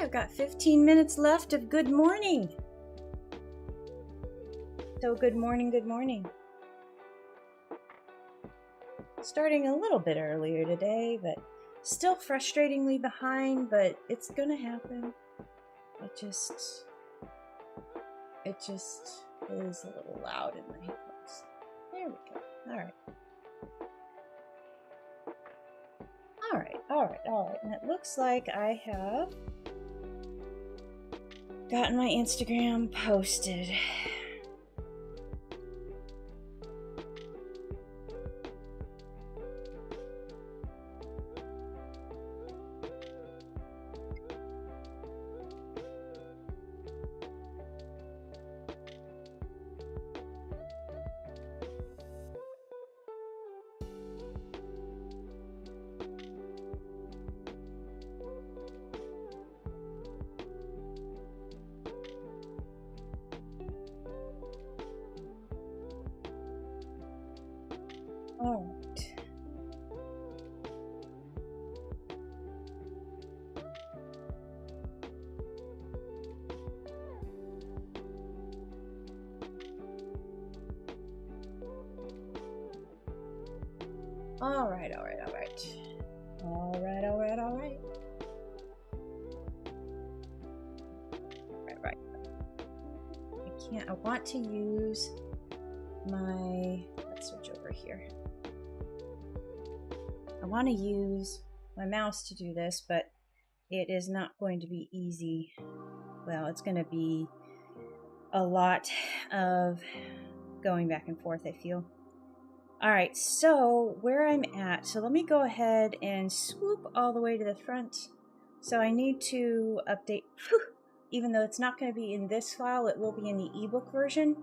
I've got 15 minutes left of good morning. So good morning, good morning. Starting a little bit earlier today, but still frustratingly behind, but it's gonna happen. It just is a little loud in my headphones. There we go. All right. And it looks like I have gotten my Instagram posted. All right. I want to use let's switch over here. I want to use my mouse to do this, but it is not going to be easy. Well, it's going to be a lot of going back and forth, I feel. All right, so where I'm at, so let me go ahead and swoop all the way to the front. So I need to update, even though it's not going to be in this file, it will be in the ebook version.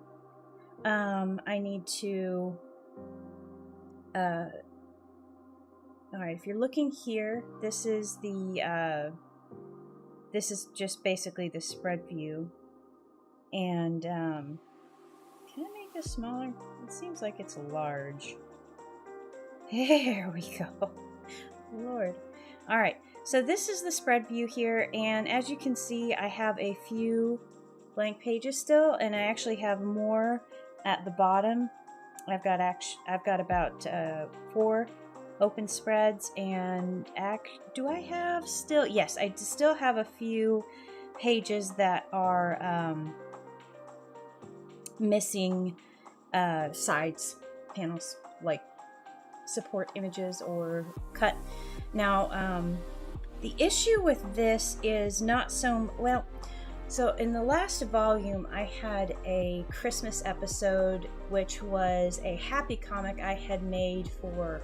I need to, all right, if you're looking here, this is just basically the spread view. And, can I make this smaller? It seems like it's large. There we go. Lord. All right, so this is the spread view here, and as you can see, I have a few blank pages still, and I actually have more at the bottom. I've got about 4 open spreads, and do I have still? Yes, I still have a few pages that are missing sides panels, like support images or cut. Now, the issue with this is not so well. So in the last volume, I had a Christmas episode, which was a happy comic I had made for,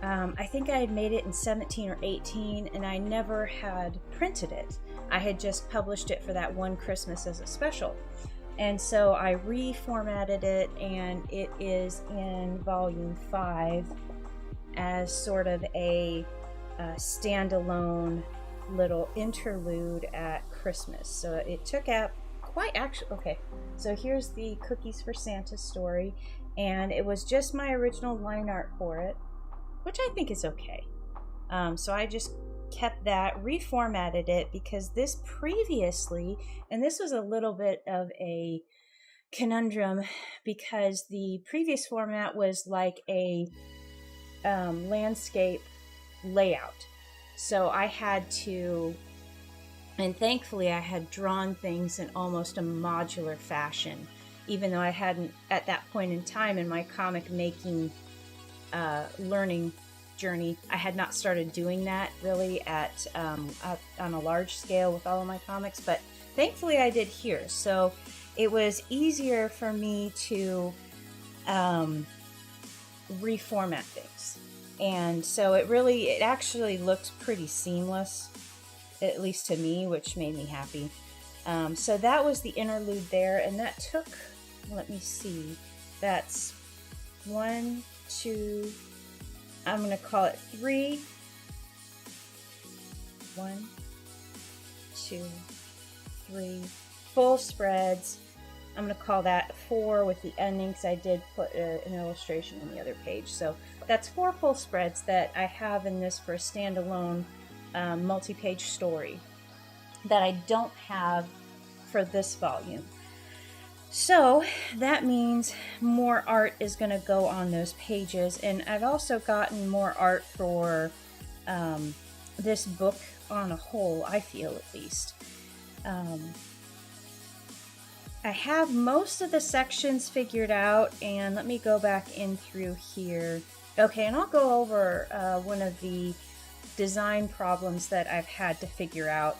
I think I had made it in 17 or 18, and I never had printed it. I had just published it for that one Christmas as a special. And so I reformatted it, and it is in volume 5 as sort of a standalone little interlude at Christmas. So it took out okay, so here's the Cookies for Santa story, and it was just my original line art for it, which I think is okay. So I just kept that, reformatted it, because this previously, and this was a little bit of a conundrum, because the previous format was like a landscape layout. So I had to, and thankfully I had drawn things in almost a modular fashion, even though I hadn't, at that point in time in my comic making learning journey, I had not started doing that really at on a large scale with all of my comics, but thankfully I did here. So it was easier for me to reformat things. And so it actually looked pretty seamless, at least to me, which made me happy. So that was the interlude there, and that took, let me see, that's 1, 2, I'm going to call it 3. 1, 2, 3 full spreads. I'm going to call that 4 with the ending, because I did put an illustration on the other page. So that's 4 full spreads that I have in this for a standalone multi-page story that I don't have for this volume. So that means more art is going to go on those pages, and I've also gotten more art for this book on a whole, I feel at least. I have most of the sections figured out, and let me go back in through here. Okay, and I'll go over one of the design problems that I've had to figure out,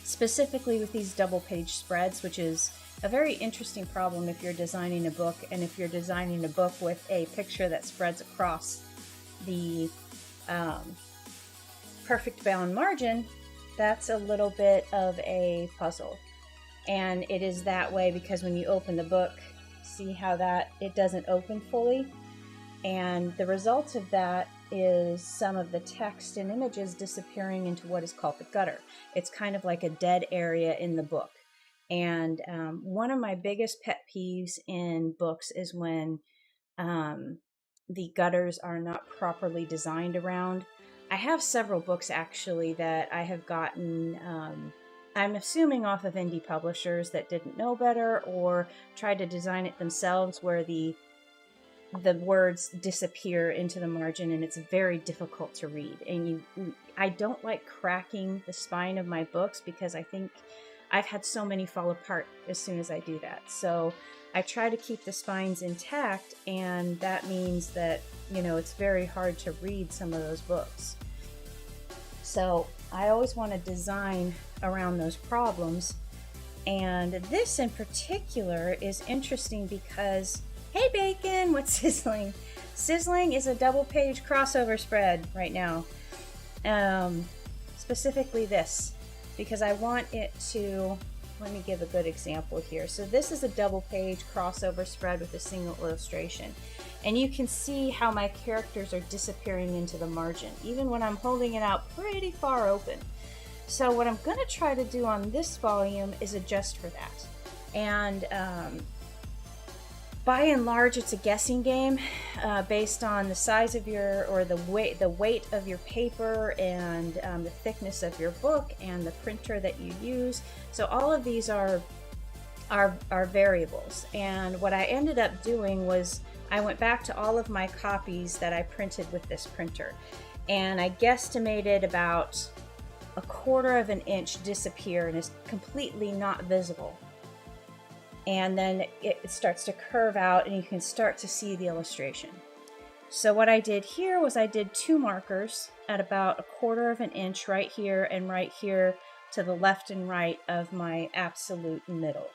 specifically with these double page spreads, which is a very interesting problem if you're designing a book, and if you're designing a book with a picture that spreads across the perfect bound margin. That's a little bit of a puzzle. And it is that way because when you open the book, see how that it doesn't open fully? And the result of that is some of the text and images disappearing into what is called the gutter. It's kind of like a dead area in the book. And one of my biggest pet peeves in books is when the gutters are not properly designed around. I have several books actually that I have gotten, I'm assuming off of indie publishers that didn't know better or tried to design it themselves, where the words disappear into the margin and it's very difficult to read. And I don't like cracking the spine of my books because I think I've had so many fall apart as soon as I do that. So I try to keep the spines intact, and that means that, you know, it's very hard to read some of those books. So I always want to design around those problems. And this in particular is interesting because, hey Bacon, what's sizzling? Sizzling is a double page crossover spread right now. Specifically this, because I want it to, let me give a good example here. So this is a double page crossover spread with a single illustration. And you can see how my characters are disappearing into the margin, even when I'm holding it out pretty far open. So what I'm going to try to do on this volume is adjust for that. And by and large, it's a guessing game based on the size of your, or the weight of your paper, and the thickness of your book, and the printer that you use. So all of these are variables. And what I ended up doing was I went back to all of my copies that I printed with this printer, and I guesstimated about 1/4 of an inch disappear and is completely not visible. And then it starts to curve out and you can start to see the illustration. So what I did here was I did 2 markers at about 1/4 of an inch right here and right here to the left and right of my absolute middle.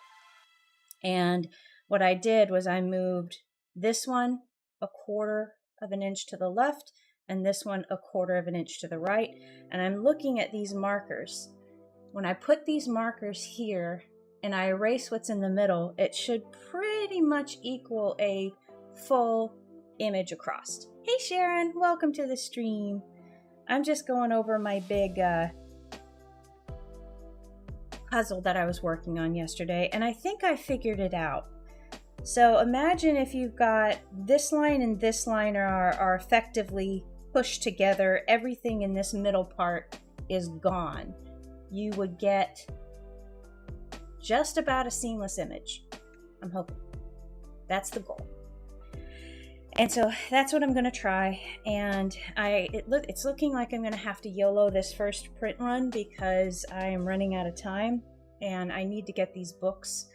And what I did was I moved this one 1/4 of an inch to the left and this one 1/4 of an inch to the right. And I'm looking at these markers. When I put these markers here and I erase what's in the middle, it should pretty much equal a full image across. Hey Sharon, welcome to the stream. I'm just going over my big puzzle that I was working on yesterday, and I think I figured it out. So imagine if you've got this line and this line are effectively pushed together, everything in this middle part is gone. You would get just about a seamless image. I'm hoping. That's the goal. And so that's what I'm going to try. And it's looking like I'm going to have to YOLO this first print run because I am running out of time and I need to get these books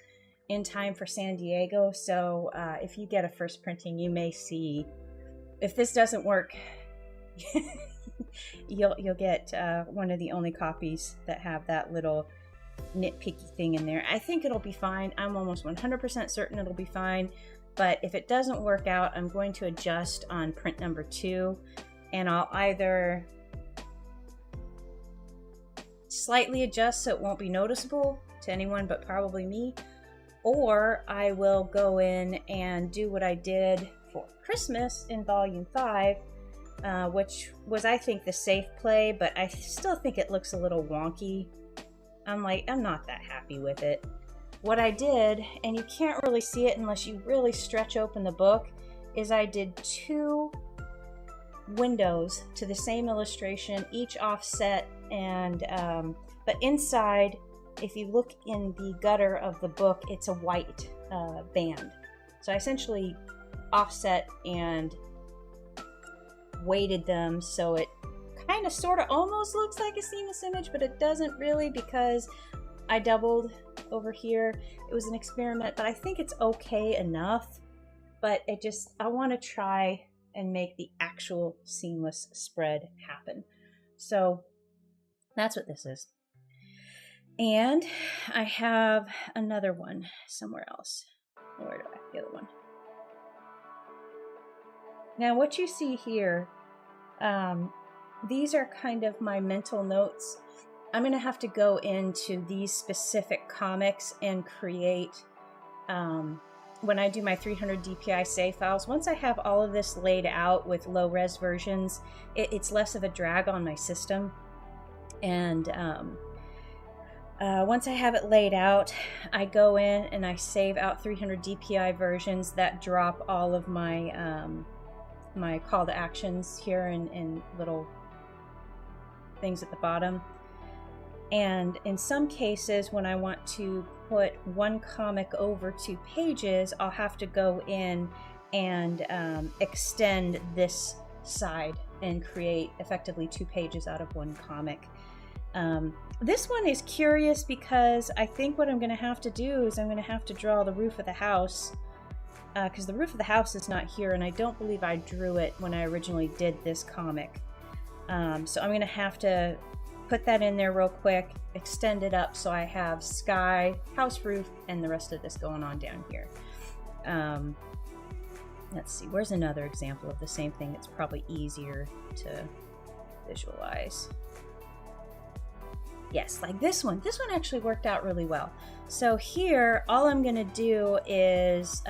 in time for San Diego. So if you get a first printing, you may see, if this doesn't work, you'll get one of the only copies that have that little nitpicky thing in there. I think it'll be fine. I'm almost 100% certain it'll be fine. But if it doesn't work out, I'm going to adjust on print number 2, and I'll either slightly adjust so it won't be noticeable to anyone but probably me, or I will go in and do what I did for Christmas in volume 5, which was, I think, the safe play, but I still think it looks a little wonky. I'm not that happy with it. What I did, and you can't really see it unless you really stretch open the book, is I did 2 windows to the same illustration, each offset, and but inside, if you look in the gutter of the book, it's a white band. So I essentially offset and weighted them so it kind of sort of almost looks like a seamless image, but it doesn't really, because I doubled over here. It was an experiment, but I think it's okay enough. But I want to try and make the actual seamless spread happen. So that's what this is. And I have another one somewhere else. Where do I have the other one? Now what you see here, these are kind of my mental notes. I'm going to have to go into these specific comics and create, when I do my 300 DPI save files, once I have all of this laid out with low res versions, it's less of a drag on my system. And once I have it laid out, I go in and I save out 300 DPI versions that drop all of my my call to actions here in little things at the bottom. And in some cases, when I want to put one comic over 2 pages, I'll have to go in and extend this side and create effectively 2 pages out of one comic. This one is curious because I think what I'm going to have to do is I'm going to have to draw the roof of the house, because the roof of the house is not here, and I don't believe I drew it when I originally did this comic. So I'm going to have to put that in there real quick, extend it up so I have sky, house roof, and the rest of this going on down here. Let's see, where's another example of the same thing? It's probably easier to visualize. Yes, like this one. This one actually worked out really well. So here, all I'm going to do is,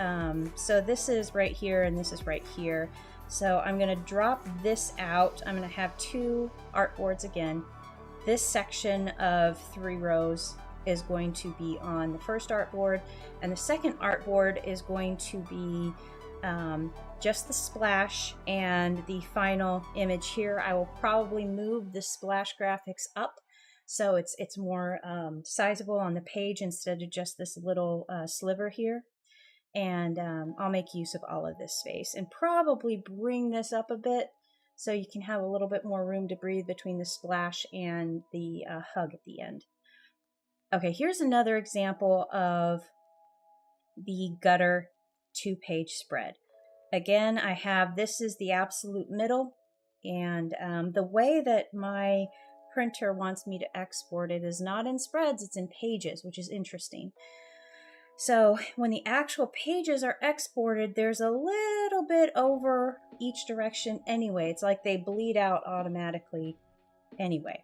so this is right here and this is right here. So I'm going to drop this out. I'm going to have 2 artboards again. This section of 3 rows is going to be on the first artboard, and the second artboard is going to be just the splash and the final image here. I will probably move the splash graphics up so it's more sizable on the page instead of just this little sliver here. And I'll make use of all of this space and probably bring this up a bit so you can have a little bit more room to breathe between the splash and the hug at the end. Okay, here's another example of the gutter 2-page spread. Again, I have, this is the absolute middle, and the way that my printer wants me to export it is not in spreads, it's in pages, which is interesting. So when the actual pages are exported, there's a little bit over each direction anyway. It's like they bleed out automatically anyway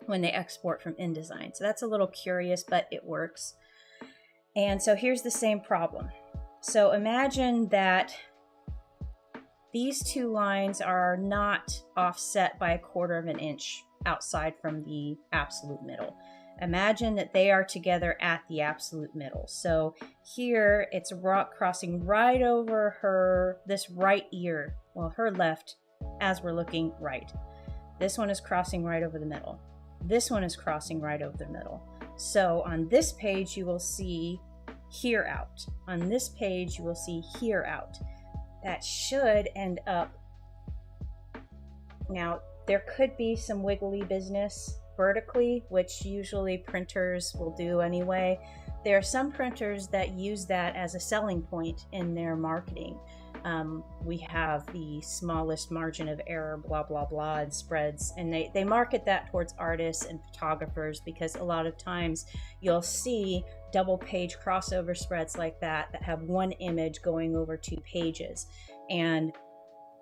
when they export from InDesign. So that's a little curious, but it works. And so here's the same problem. So imagine that these 2 lines are not offset by 1/4 of an inch outside from the absolute middle. Imagine that they are together at the absolute middle. So here it's crossing right over this right ear, well, her left, as we're looking right. This one is crossing right over the middle. This one is crossing right over the middle. So on this page, you will see here out. On this page, you will see here out. That should end up. Now, there could be some wiggly business vertically, which usually printers will do anyway. There are some printers that use that as a selling point in their marketing. We have the smallest margin of error, blah, blah, blah, and spreads. And they market that towards artists and photographers because a lot of times you'll see double page crossover spreads like that have one image going over 2 pages. And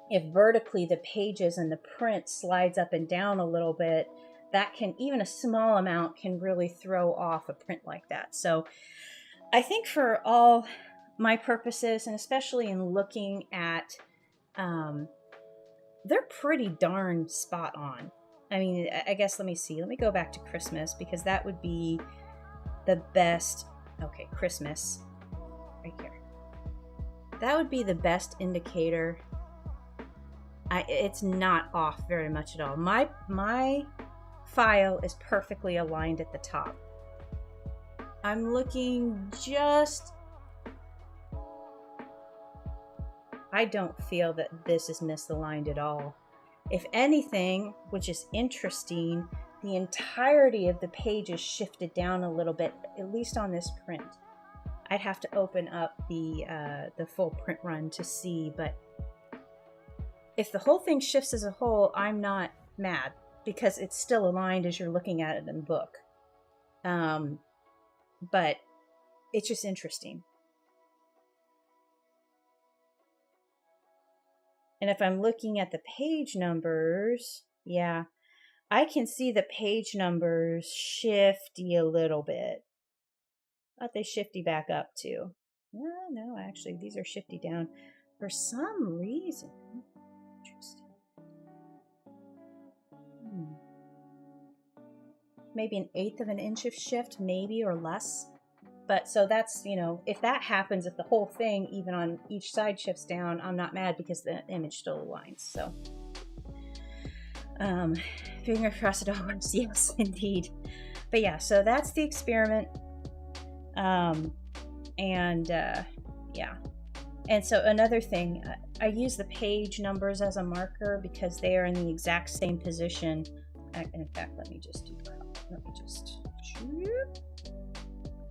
if vertically the pages and the print slides up and down a little bit, that can, even a small amount, can really throw off a print like that. So I think for all my purposes, and especially in looking at, they're pretty darn spot on. I mean, I guess, let me see. Let me go back to Christmas, because that would be the best. Okay, Christmas, right here. That would be the best indicator It's not off very much at all. My file is perfectly aligned at the top. I'm looking just... I don't feel that this is misaligned at all. If anything, which is interesting, the entirety of the page is shifted down a little bit, at least on this print. I'd have to open up the full print run to see, but if the whole thing shifts as a whole, I'm not mad because it's still aligned as you're looking at it in the book. But it's just interesting. And if I'm looking at the page numbers, yeah, I can see the page numbers shifty a little bit. But they shifty back up too. No, actually, these are shifty down for some reason. Interesting. Maybe 1/8 of an inch of shift, maybe, or less. But so that's, you know, if that happens, if the whole thing, even on each side, shifts down, I'm not mad because the image still aligns. So, fingers crossed it all works. Yes, indeed. But yeah, so that's the experiment. Yeah. And so another thing, I use the page numbers as a marker because they are in the exact same position. In fact, let me just do that.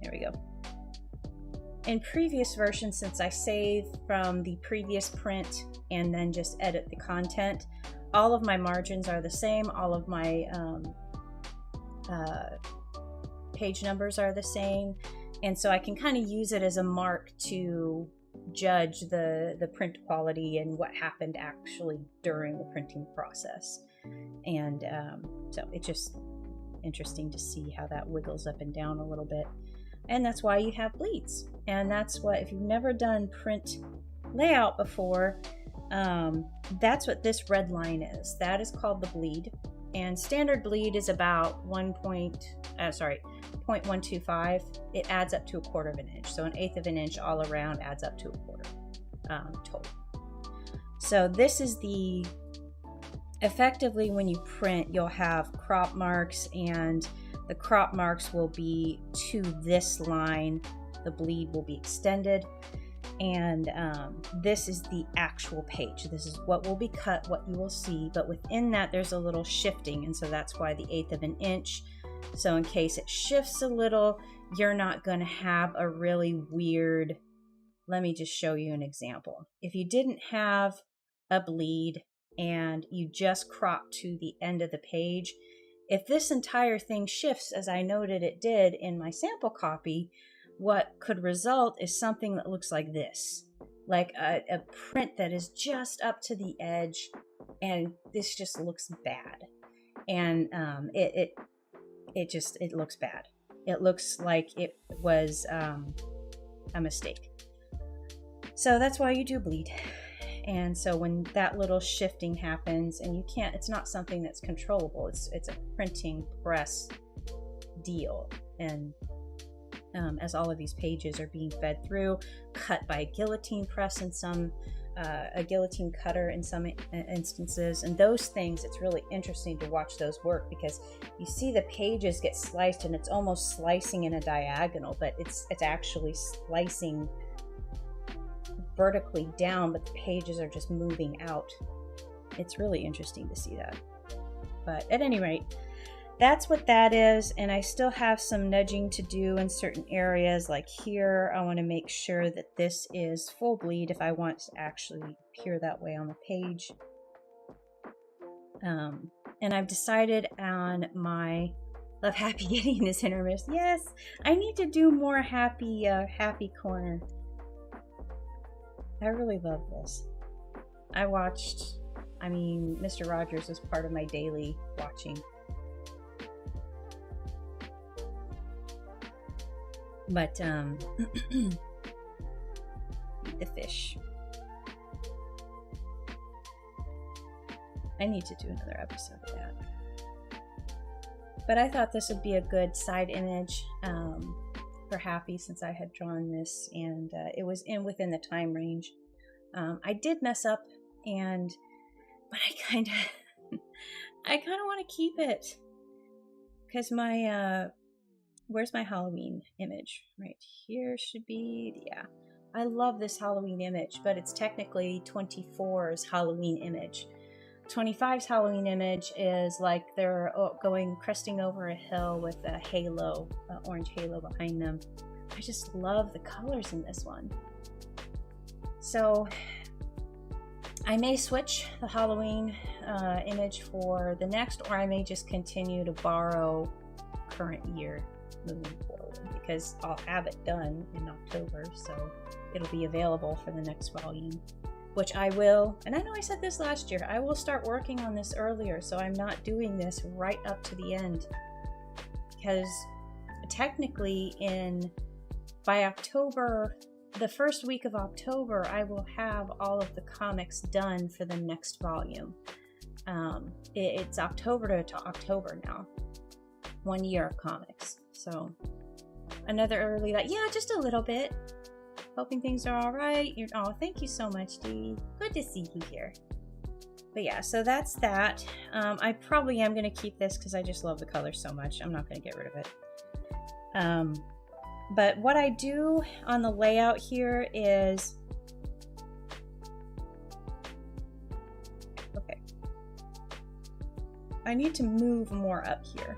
There we go. In previous versions, since I save from the previous print and then just edit the content, all of my margins are the same. All of my page numbers are the same. And so I can kind of use it as a mark to judge the print quality and what happened actually during the printing process. And so it's just interesting to see how that wiggles up and down a little bit. And that's why you have bleeds. And that's what, if you've never done print layout before, that's what this red line is. That is called the bleed. And standard bleed is about 0.125. It adds up to 1/4 of an inch. So 1/8 of an inch all around adds up to 1/4 total. So this is the, effectively when you print, you'll have crop marks, and the crop marks will be to this line. The bleed will be extended. And this is the actual page. This is what will be cut, what you will see, but within that there's a little shifting, and so that's why the 1/8 of an inch. So in case it shifts a little, you're not going to have a really weird... Let me just show you an example. If you didn't have a bleed and you just crop to the end of the page, if this entire thing shifts, as I noted it did in my sample copy, what could result is something that looks like this, like a print that is just up to the edge, and this just looks bad. And it looks bad. It looks like it was a mistake. So that's why you do bleed. And so when that little shifting happens, and you can't, it's not something that's controllable. It's a printing press deal. And as all of these pages are being fed through, cut by a guillotine press in some, a guillotine cutter in some instances, and those things, it's really interesting to watch those work, because you see the pages get sliced and it's almost slicing in a diagonal, but it's actually slicing vertically down, but the pages are just moving out. It's really interesting to see that. But at any rate, that's what that is. And I still have some nudging to do in certain areas, like here. I want to make sure that this is full bleed if I want to actually appear that way on the page. And I've decided on my Love Happy Getting is hit or miss. Yes, I need to do more happy corner. I really love this. Mr. Rogers was part of my daily watching. But, the fish. I need to do another episode of that. But I thought this would be a good side image for Happy, since I had drawn this, and it was within the time range. I did mess up, and but I kind of want to keep it because my where's my Halloween image? Right here should be, yeah. I love this Halloween image, but it's technically 24's Halloween image. 25's Halloween image is like they're cresting over a hill with a halo, orange halo behind them. I just love the colors in this one. So I may switch the Halloween image for the next, or I may just continue to borrow current year moving forward, because I'll have it done in October, so it'll be available for the next volume, which I will, and I know I said this last year, I will start working on this earlier, so I'm not doing this right up to the end, because technically by October, the first week of October, I will have all of the comics done for the next volume. It's October to October now. 1 year of comics. So another early, yeah, just a little bit. Hoping things are all right. Oh, thank you so much, Dee. Good to see you here. But yeah, so that's that. I probably am going to keep this because I just love the color so much. I'm not going to get rid of it. But what I do on the layout here is, okay, I need to move more up here,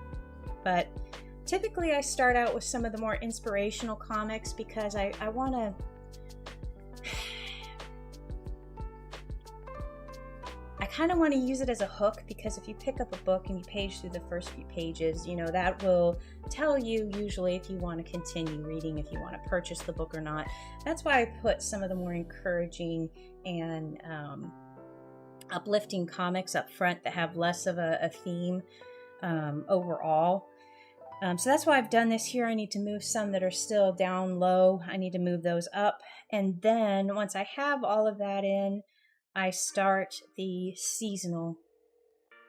but typically I start out with some of the more inspirational comics because I want to, I kind of want to use it as a hook, because if you pick up a book and you page through the first few pages, you know, that will tell you usually if you want to continue reading, if you want to purchase the book or not. That's why I put some of the more encouraging and uplifting comics up front that have less of a theme overall. So that's why I've done this here. I need to move some that are still down low. I need to move those up. And then once I have all of that in, I start the seasonal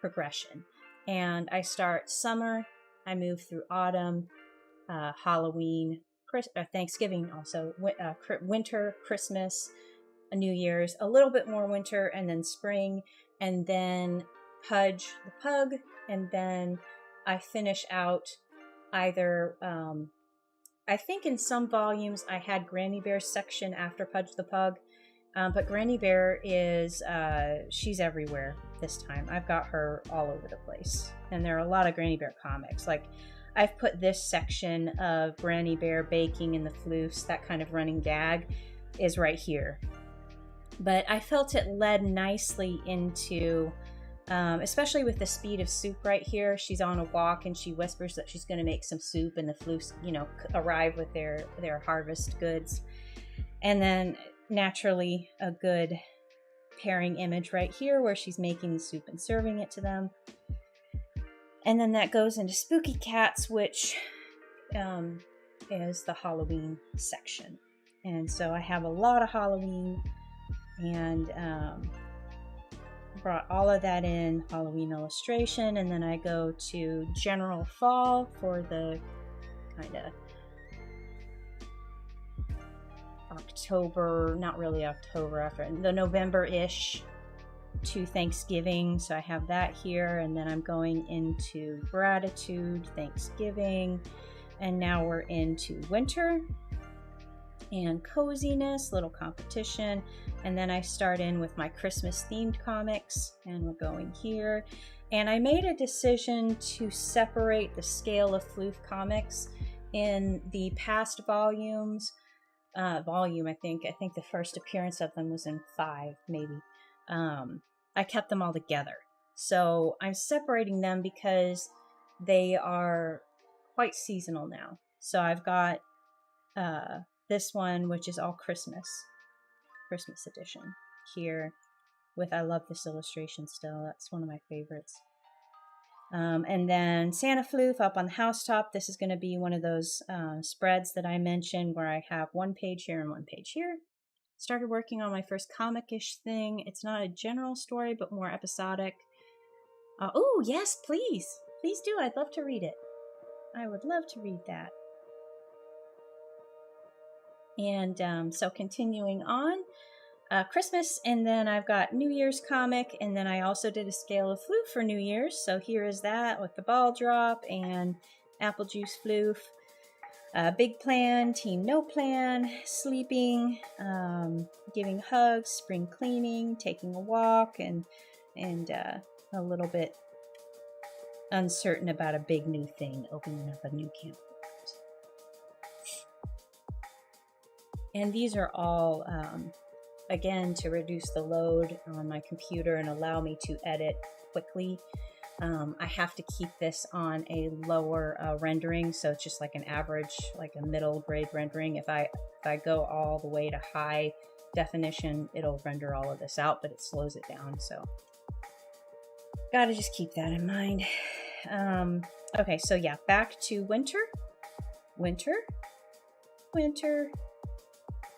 progression. And I start summer, I move through autumn, Halloween, Thanksgiving also, winter, Christmas, New Year's, a little bit more winter, and then spring, and then Pudge the Pug, and then I finish out either, I think in some volumes I had Granny Bear's section after Pudge the Pug, but Granny Bear is, she's everywhere this time. I've got her all over the place. And there are a lot of Granny Bear comics. Like, I've put this section of Granny Bear baking in the floofs, that kind of running gag, is right here. But I felt it led nicely into, especially with the speed of soup right here. She's on a walk and she whispers that she's going to make some soup, and the floofs, you know, arrive with their harvest goods. And then naturally a good pairing image right here where she's making the soup and serving it to them. And then that goes into Spooky Cats, which is the Halloween section. And so I have a lot of Halloween, and brought all of that in Halloween illustration, and then I go to general fall for the kind of October, not really October, after the November-ish to Thanksgiving. So I have that here, and then I'm going into gratitude, Thanksgiving, and now we're into winter and coziness, little competition, and then I start in with my Christmas themed comics, and we're going here. And I made a decision to separate the scale of floof comics in the past volumes. I think the first appearance of them was in 5, maybe. I kept them all together. So I'm separating them because they are quite seasonal now. So I've got this one, which is all Christmas edition here with, I love this illustration still. That's one of my favorites. And then Santa Floof up on the housetop. This is going to be one of those spreads that I mentioned where I have one page here and one page here. Started working on my first comic-ish thing. It's not a general story, but more episodic. Oh, yes, please. Please do. I'd love to read it. I would love to read that. And so continuing on, Christmas, and then I've got New Year's comic, and then I also did a scale of floof for New Year's. So here is that with the ball drop and apple juice floof. Big plan, team no plan, sleeping, giving hugs, spring cleaning, taking a walk, and a little bit uncertain about a big new thing, opening up a new camp. And these are all, again, to reduce the load on my computer and allow me to edit quickly. I have to keep this on a lower rendering, so it's just like an average, like a middle grade rendering. If I go all the way to high definition, it'll render all of this out, but it slows it down, so gotta just keep that in mind. Okay, so yeah, back to winter,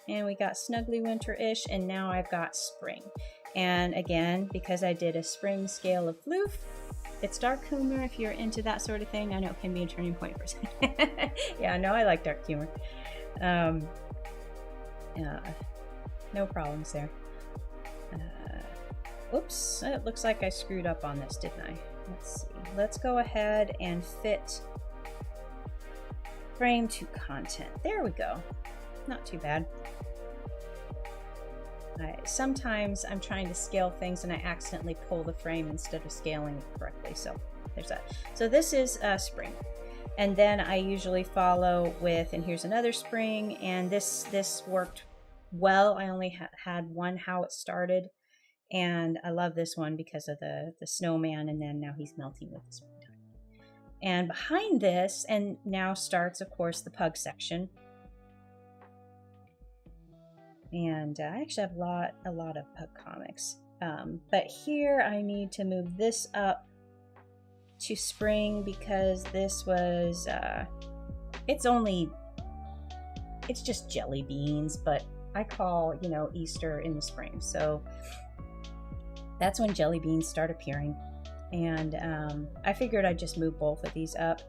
and we got snuggly winter-ish, and now I've got spring. And again, because I did a spring scale of floof, it's dark humor if you're into that sort of thing. I know it can be a turning point for some. Yeah, no, I like dark humor. No problems there. Oops, it looks like I screwed up on this, didn't I? Let's see. Let's go ahead and fit frame to content. There we go. Not too bad. Sometimes I'm trying to scale things and I accidentally pull the frame instead of scaling it correctly. So there's that. So this is spring. And then I usually follow with, and here's another spring, and this worked well. I only had one how it started, and I love this one because of the snowman, and then now he's melting with the springtime. And behind this, and now starts, of course, the pug section. And I actually have a lot of pug comics. But here I need to move this up to spring because this was, it's just jelly beans, but I call, Easter in the spring. So that's when jelly beans start appearing. And I figured I'd just move both of these up.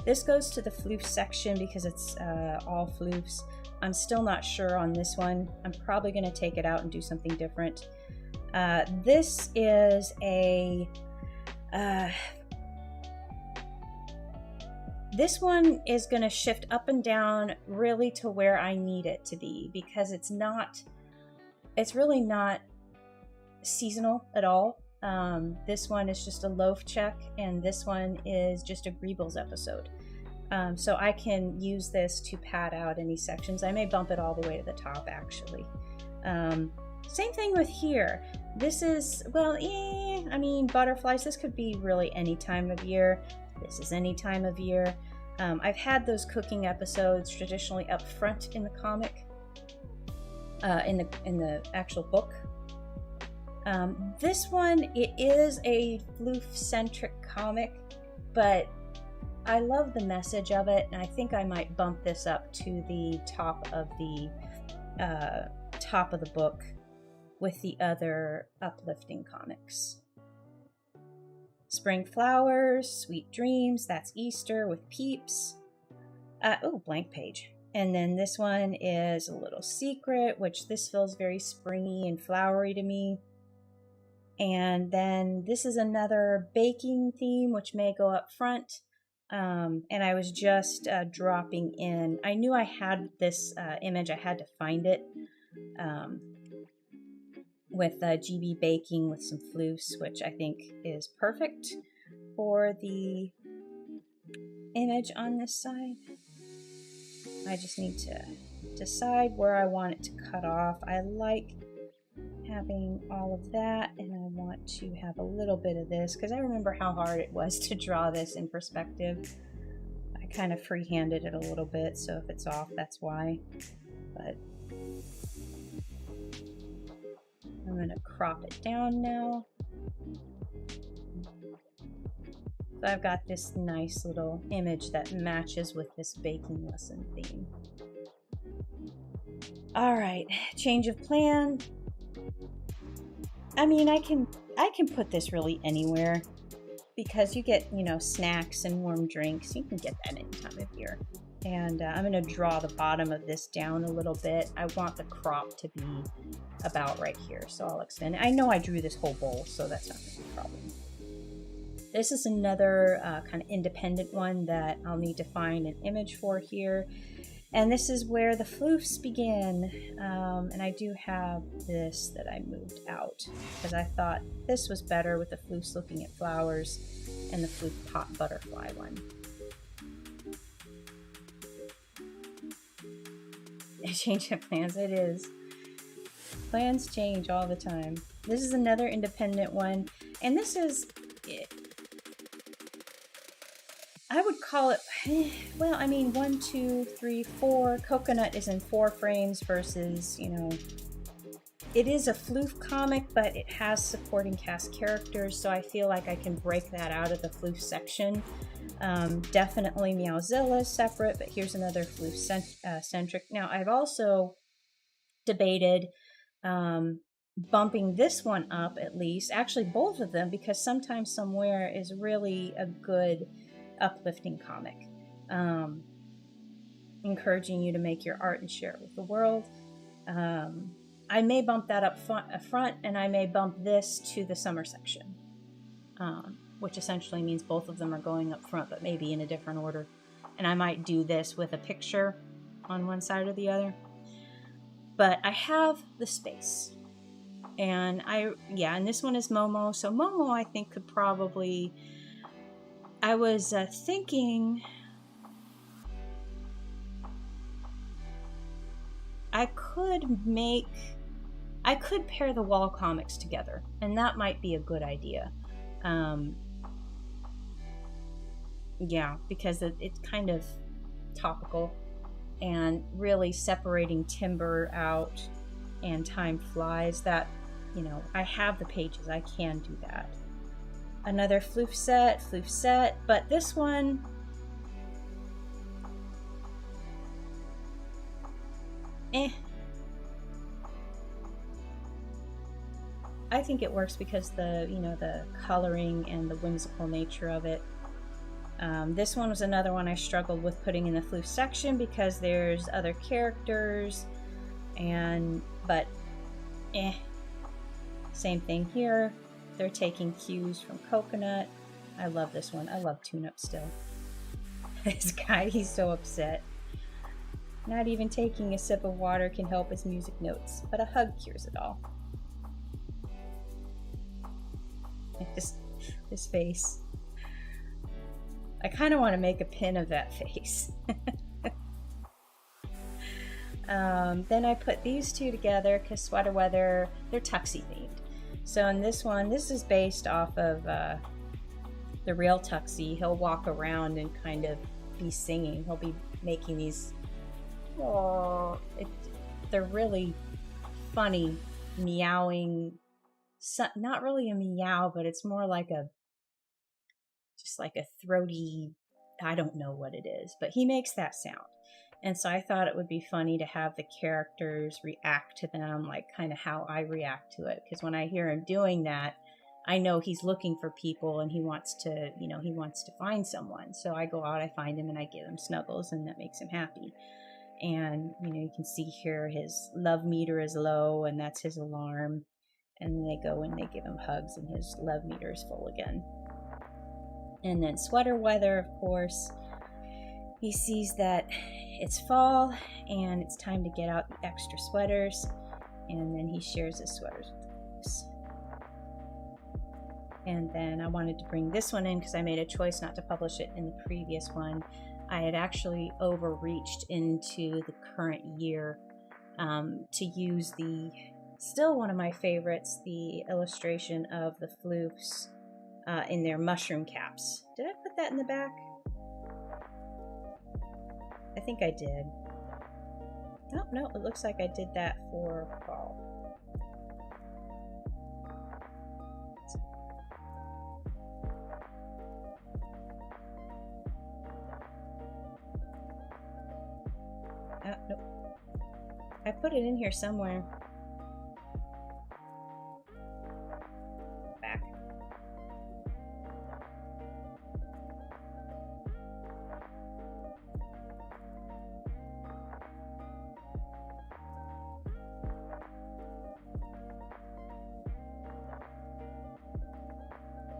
This goes to the floof section because it's all floofs. I'm still not sure on this one. I'm probably going to take it out and do something different. This is a... this one is going to shift up and down really to where I need it to be because it's really not seasonal at all. This one is just a loaf check, and this one is just a Greebles episode. So I can use this to pad out any sections. I may bump it all the way to the top, actually. Same thing with here. This is, well, I mean, butterflies, this could be really any time of year. This is any time of year. I've had those cooking episodes traditionally up front in the comic, in the actual book. This one, it is a floof-centric comic, but I love the message of it, and I think I might bump this up to the top of the book with the other uplifting comics. Spring flowers, sweet dreams, that's Easter with Peeps. Blank page. And then this one is a little secret, which this feels very springy and flowery to me. And then this is another baking theme, which may go up front. And I was just dropping in. I knew I had this image. I had to find it with GB Baking with some floofs, which I think is perfect for the image on this side. I just need to decide where I want it to cut off. I like having all of that, and I want to have a little bit of this because I remember how hard it was to draw this in perspective. I kind of free-handed it a little bit, so if it's off, that's why. But I'm going to crop it down now. So I've got this nice little image that matches with this baking lesson theme. All right, change of plan. I mean, I can put this really anywhere because you get, snacks and warm drinks. You can get that any time of year. And I'm going to draw the bottom of this down a little bit. I want the crop to be about right here, so I'll extend it. I know I drew this whole bowl, so that's not going to be a problem. This is another kind of independent one that I'll need to find an image for here. And this is where the floofs begin. And I do have this that I moved out because I thought this was better with the floofs looking at flowers and the floof pot butterfly one. Change of plans, it is. Plans change all the time. This is another independent one. And this is, I would call it, well, I mean, 1, 2, 3, 4. Coconut is in 4 frames versus, you know, it is a floof comic, but it has supporting cast characters, so I feel like I can break that out of the floof section. Definitely Meowzilla is separate, but here's another floof centric. Now, I've also debated bumping this one up at least, actually both of them, because Sometimes Somewhere is really a good uplifting comic, encouraging you to make your art and share it with the world. I may bump that up front, and I may bump this to the summer section, which essentially means both of them are going up front, but maybe in a different order. And I might do this with a picture on one side or the other. But I have the space. And and this one is Momo. So Momo, I think, could probably, I was thinking I could pair the wall comics together, and that might be a good idea. Yeah, because it's kind of topical, and really separating Timber out and Time Flies, that, you know, I have the pages, I can do that. Another floof set, but this one, I think it works because the coloring and the whimsical nature of it. This one was another one I struggled with putting in the floof section because there's other characters, but same thing here. They're taking cues from Coconut. I love this one. I love Tune Up still. This guy, he's so upset. Not even taking a sip of water can help his music notes, but a hug cures it all. Just his face. I kind of want to make a pin of that face. Then I put these two together because Sweater Weather, they're tuxie themed. So in this one, this is based off of the real Tuxie. He'll walk around and kind of be singing. He'll be making these, they're really funny meowing. Not really a meow, but it's more like just like a throaty, I don't know what it is, but he makes that sound. And so I thought it would be funny to have the characters react to them like kind of how I react to it. Because when I hear him doing that, I know he's looking for people and he wants to find someone. So I go out, I find him, and I give him snuggles, and that makes him happy. And, you can see here his love meter is low, and that's his alarm. And then they go and they give him hugs, and his love meter is full again. And then Sweater Weather, of course, he sees that it's fall and it's time to get out the extra sweaters, and then he shares his sweaters with us. And then I wanted to bring this one in because I made a choice not to publish it in the previous one. I had actually overreached into the current year to use still one of my favorites, the illustration of the floofs in their mushroom caps. Did I put that in the back? I think I did. Oh, no, it looks like I did that for fall. Nope. I put it in here somewhere. Back.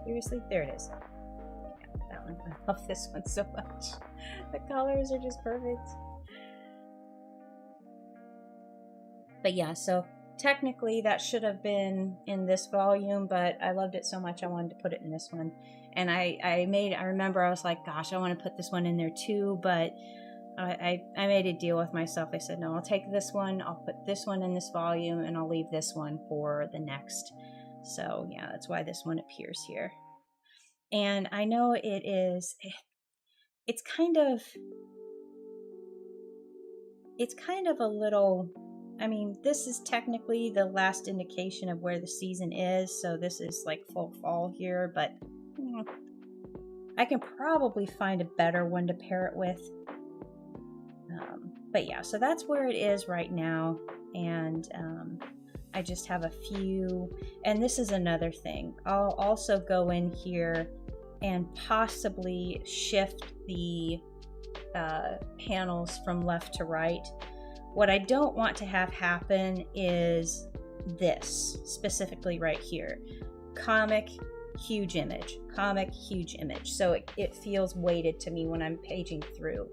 Seriously, there it is. Yeah, that one. I love this one so much. The colors are just perfect. But yeah, so technically that should have been in this volume, but I loved it so much I wanted to put it in this one. And I remember I was like, gosh, I want to put this one in there too, but I made a deal with myself. I said, no, I'll take this one, I'll put this one in this volume, and I'll leave this one for the next. So yeah, that's why this one appears here. And I know it's kind of a little, I mean, this is technically the last indication of where the season is, so this is like full fall here, but I can probably find a better one to pair it with. But yeah, so that's where it is right now, and I just have a few, and this is another thing. I'll also go in here and possibly shift the panels from left to right. What I don't want to have happen is this, specifically right here. Comic, huge image. Comic, huge image. So it feels weighted to me when I'm paging through.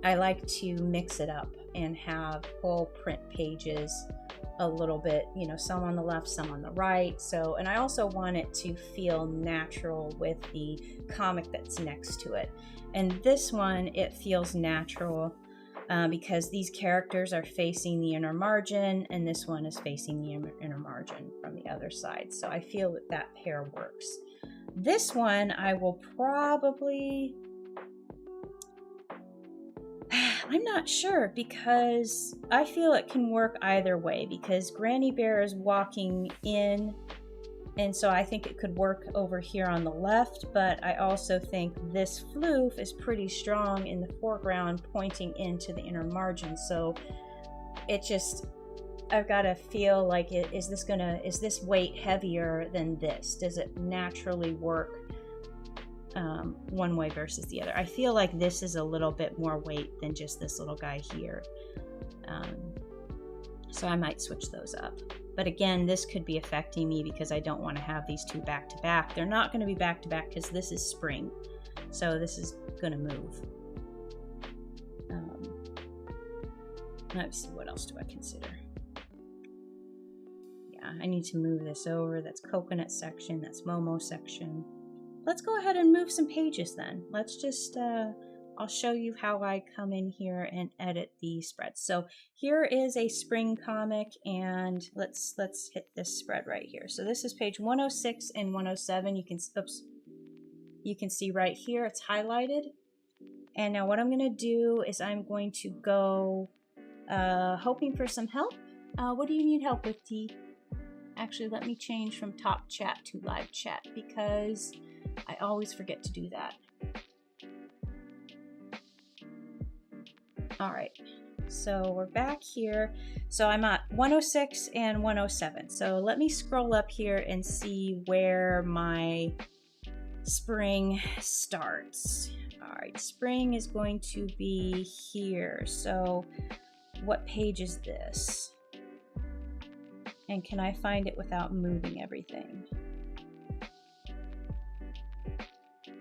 I like to mix it up and have full print pages a little bit, you know, some on the left, some on the right. So, and I also want it to feel natural with the comic that's next to it. And this one, it feels natural because these characters are facing the inner margin, and this one is facing the inner margin from the other side. So I feel that that pair works. This one, I will probably... I'm not sure, because I feel it can work either way, because Granny Bear is walking in, and so I think it could work over here on the left, but I also think this floof is pretty strong in the foreground pointing into the inner margin. So it just, I've got to feel like, is this weight heavier than this? Does it naturally work one way versus the other? I feel like this is a little bit more weight than just this little guy here. So I might switch those up. But again, this could be affecting me because I don't want to have these two back to back. They're not going to be back to back because this is spring. So this is going to move. Let's see, what else do I consider? Yeah, I need to move this over. That's coconut section. That's Momo section. Let's go ahead and move some pages then. Let's just, I'll show you how I come in here and edit the spreads. So here is a spring comic, and let's hit this spread right here. So this is page 106 and 107. You can see right here, it's highlighted. And now what I'm gonna do is I'm going to go hoping for some help. What do you need help with, T? Actually, let me change from top chat to live chat because I always forget to do that. All right, so we're back here. So I'm at 106 and 107. So let me scroll up here and see where my spring starts. All right, spring is going to be here. So what page is this? And can I find it without moving everything?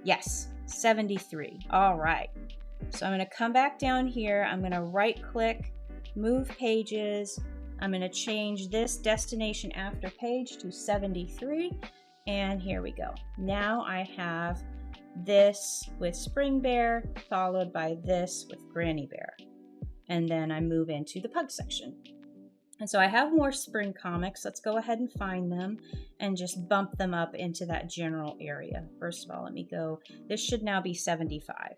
Yes, 73. All right. So I'm going to come back down here. I'm going to right click, move pages. I'm going to change this destination after page to 73. And here we go. Now I have this with Spring Bear followed by this with Granny Bear. And then I move into the pug section. And so I have more spring comics. Let's go ahead and find them and just bump them up into that general area. First of all, let me go. This should now be 75.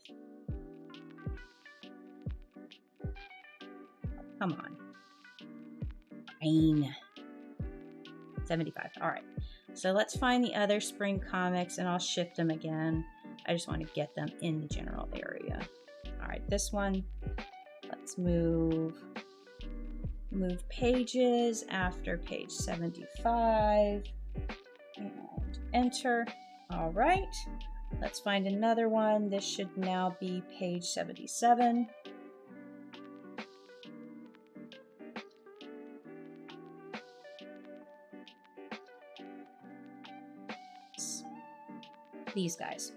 Come on. Fine. 75. All right. So let's find the other spring comics and I'll shift them again. I just want to get them in the general area. All right, this one. Let's move pages after page 75 and enter. All right, let's find another one. This should now be page 77. These guys.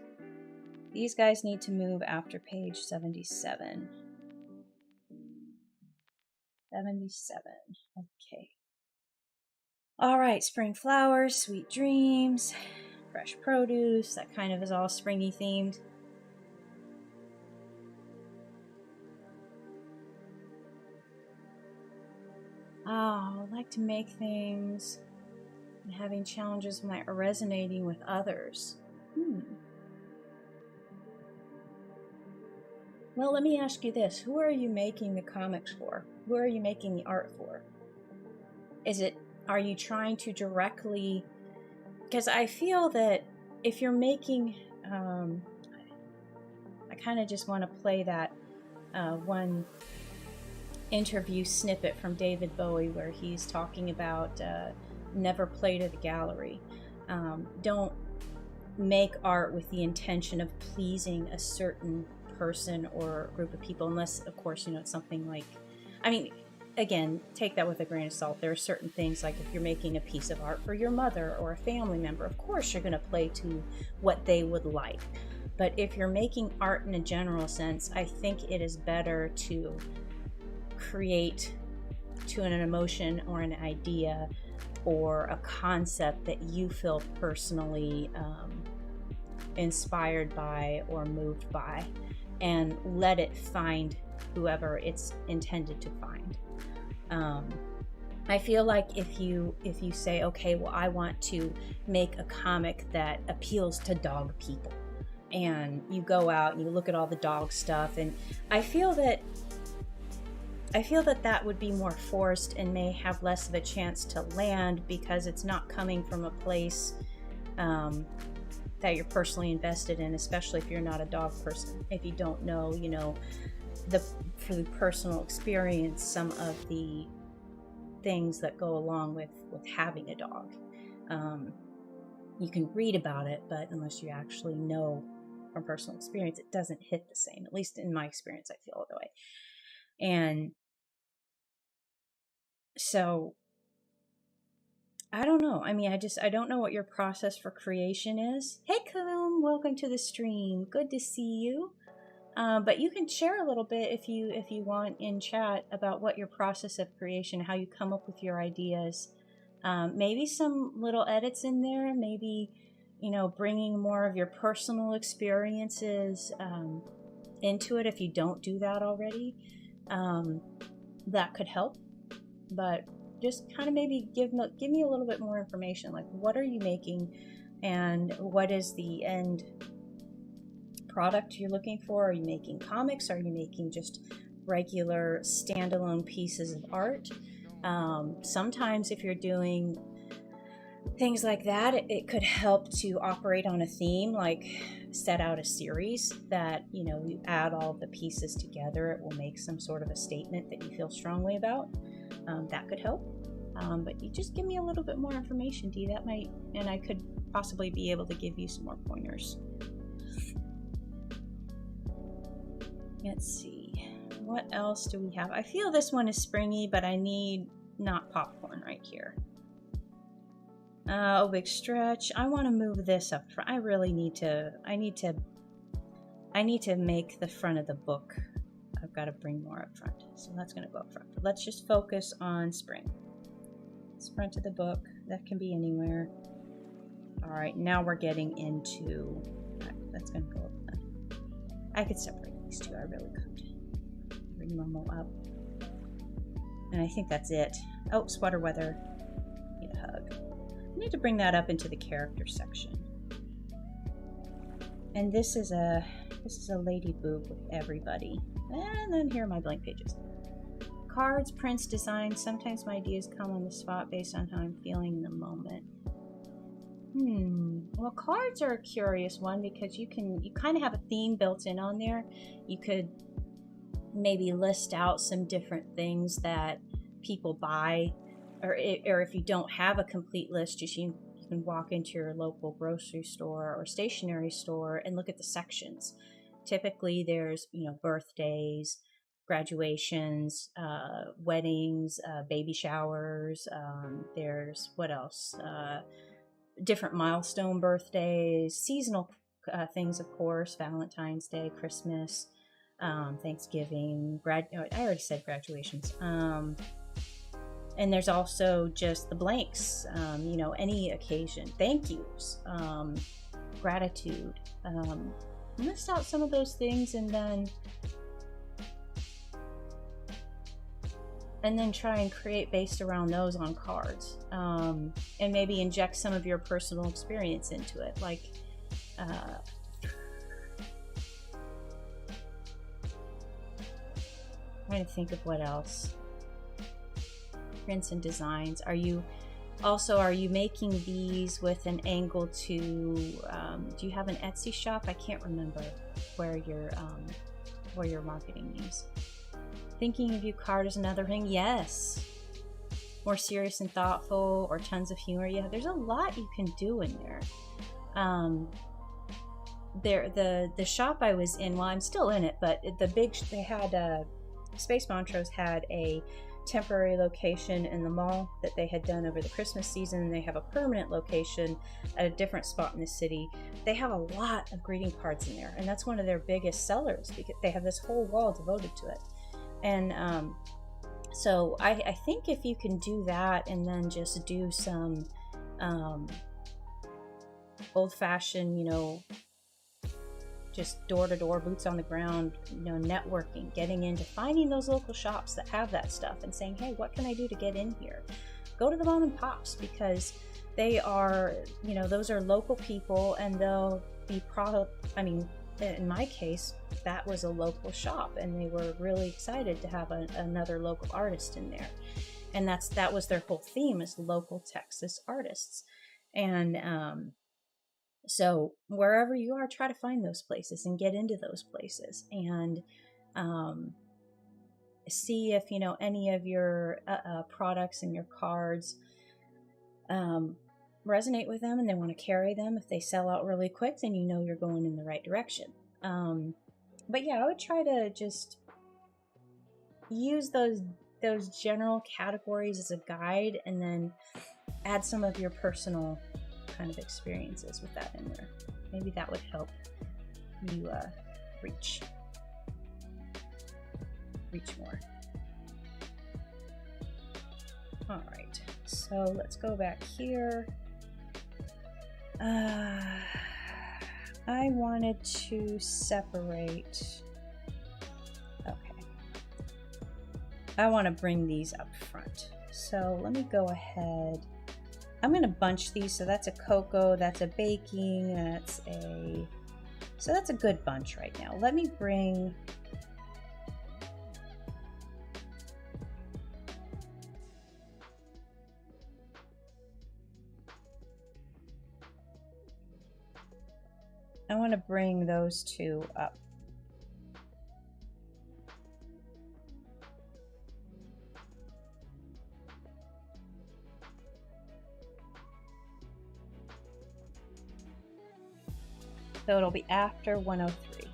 These guys need to move after page 77. 77. Okay. All right, spring flowers, sweet dreams, fresh produce. That kind of is all springy themed. Oh, I like to make things and having challenges when resonating with others. Well, let me ask you this. Who are you making the comics for? Who are you making the art for? Are you trying to directly, because I feel that if you're making, I kind of just want to play that one interview snippet from David Bowie where he's talking about never play to the gallery. Don't make art with the intention of pleasing a certain person or group of people, unless, of course, it's something like, again, take that with a grain of salt. There are certain things, like if you're making a piece of art for your mother or a family member, of course you're going to play to what they would like. But if you're making art in a general sense, I think it is better to create to an emotion or an idea or a concept that you feel personally inspired by or moved by, and let it find whoever it's intended to find. I feel like if you say, okay, well, I want to make a comic that appeals to dog people, and you go out and you look at all the dog stuff, and I feel that that would be more forced and may have less of a chance to land, because it's not coming from a place that you're personally invested in, especially if you're not a dog person. If you don't know, through personal experience, some of the things that go along with having a dog. You can read about it, but unless you actually know from personal experience, it doesn't hit the same. At least in my experience, I feel that way. And so I don't know. I don't know what your process for creation is. Hey, Kaum, welcome to the stream. Good to see you. But you can share a little bit if you want in chat about what your process of creation, how you come up with your ideas. Maybe some little edits in there. Maybe, bringing more of your personal experiences into it if you don't do that already. That could help. But just kind of maybe give me a little bit more information, like what are you making and what is the end product you're looking for. Are you making comics? Are you making just regular standalone pieces of art? Sometimes if you're doing things like that, it could help to operate on a theme, like set out a series that, you add all of the pieces together. It will make some sort of a statement that you feel strongly about. That could help. But you just give me a little bit more information, Dee. That might, and I could possibly be able to give you some more pointers. Let's see. What else do we have? I feel this one is springy, but I need not popcorn right here. Oh, big stretch. I want to move this up front. I need to make the front of the book. I've got to bring more up front. So that's going to go up front. But let's just focus on spring. It's front of the book. That can be anywhere. All right, now we're getting into, that's going to go up front. I could separate these two. I really could. Bring Momo up. And I think that's it. Oh, sweater weather. Need a hug. I need to bring that up into the character section. And this is a lady boob with everybody. And then here are my blank pages. Cards, prints, designs. Sometimes my ideas come on the spot based on how I'm feeling in the moment. Well, cards are a curious one because you kind of have a theme built in on there. You could maybe list out some different things that people buy, or if you don't have a complete list, you can walk into your local grocery store or stationery store and look at the sections. Typically, there's birthdays, graduations, weddings, baby showers. There's what else? Different milestone birthdays, seasonal things, of course, Valentine's Day, Christmas, Thanksgiving, I already said graduations. And there's also just the blanks, you know, any occasion, thank yous, gratitude. List out some of those things and then try and create based around those on cards, and maybe inject some of your personal experience into it, like trying to think of what else. Prints and designs. Are you making these with an angle to do you have an Etsy shop? I can't remember where you're marketing these. Thinking of you card is another thing. Yes. More serious and thoughtful, or tons of humor. Yeah, there's a lot you can do in there. The shop I was in, well, I'm still in it, but they had Space Montrose had a temporary location in the mall that they had done over the Christmas season. They have a permanent location at a different spot in the city. They have a lot of greeting cards in there, and that's one of their biggest sellers because they have this whole wall devoted to it. And so I think if you can do that and then just do some old-fashioned, you know, just door-to-door, boots on the ground, you know, networking, getting into finding those local shops that have that stuff and saying, hey, what can I do to get in here? Go to the mom and pops, because they are, you know, those are local people, and they'll be in my case, that was a local shop, and they were really excited to have another local artist in there. And that was their whole theme, is local Texas artists. And so wherever you are, try to find those places and get into those places, and see if, you know, any of your products and your cards resonate with them and they want to carry them. If they sell out really quick, then you know you're going in the right direction. But yeah, I would try to just use those general categories as a guide, and then add some of your personal kind of experiences with that in there. Maybe that would help you reach more. All right, so let's go back here. I wanted to separate. Okay, I want to bring these up front, so let me go ahead. I'm going to bunch these. So that's a cocoa, that's a baking, so that's a good bunch right now. Let me bring, I want to bring those two up. So it'll be after 103.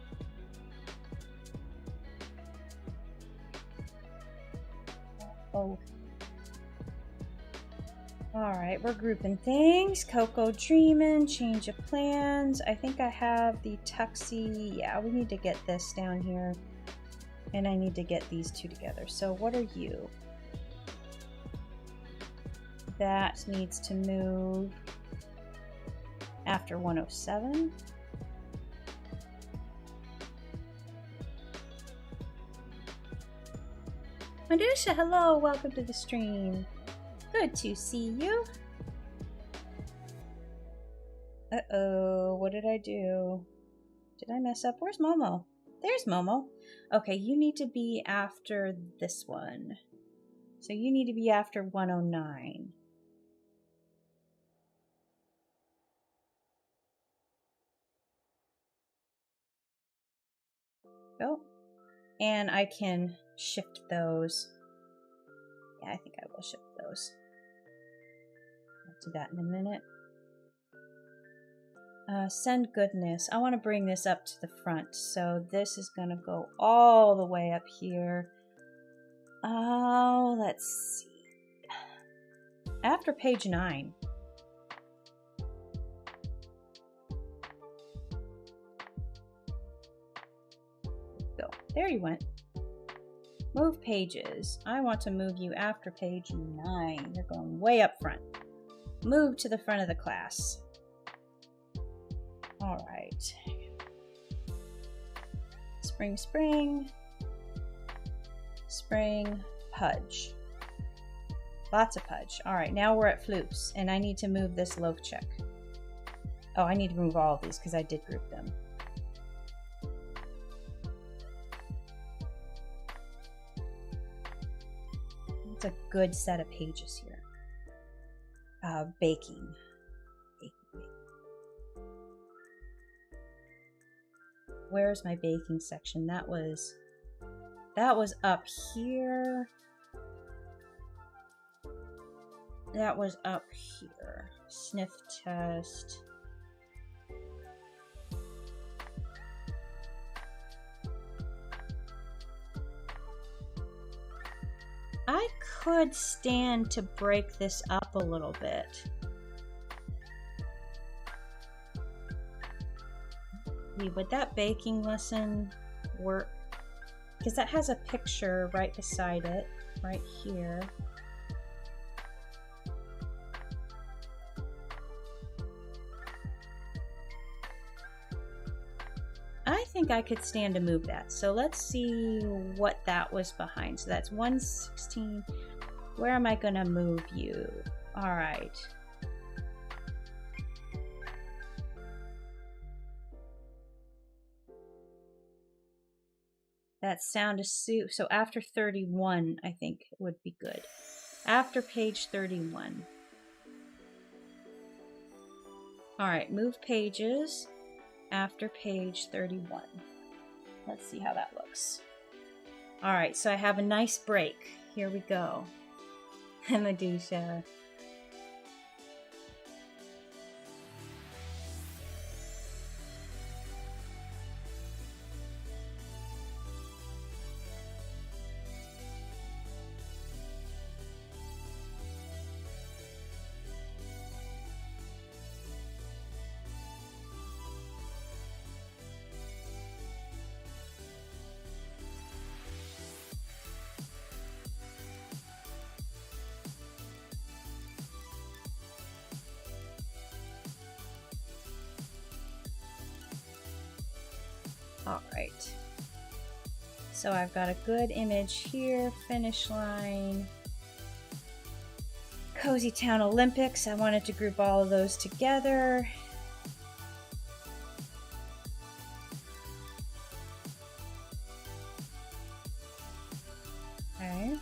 Oh. All right, we're grouping things. Coco Dreamin', Change of Plans. I think I have the Tuxie. Yeah, we need to get this down here. And I need to get these two together. So what are you? That needs to move after 107. Madusha, hello, welcome to the stream. Good to see you. Uh-oh, what did I do? Did I mess up? Where's Momo? There's Momo. Okay, you need to be after this one. So you need to be after 109. Go. And I can shift those. Yeah, I think I will shift those. I'll do that in a minute. Send goodness. I want to bring this up to the front. So this is going to go all the way up here. Oh, let's see. After page 9. There you went. Move pages. I want to move you after page 9. You're going way up front. Move to the front of the class. All right. Spring, spring. Spring, pudge. Lots of pudge. All right, now we're at floofs, and I need to move this loaf check. Oh, I need to move all of these because I did group them. It's a good set of pages here. Baking. Where's my baking section? That was up here. That was up here. Sniff test. I could stand to break this up a little bit. Would that baking lesson work? Because that has a picture right beside it, right here. I think I could stand to move that. So let's see what that was behind. So that's 116. Where am I going to move you? All right. That sound asleep. So after 31, I think would be good. After page 31. All right, move pages after page 31. Let's see how that looks. All right, so I have a nice break. Here we go. Medusa. All right, so I've got a good image here, finish line, Cozy Town Olympics. I wanted to group all of those together. Okay,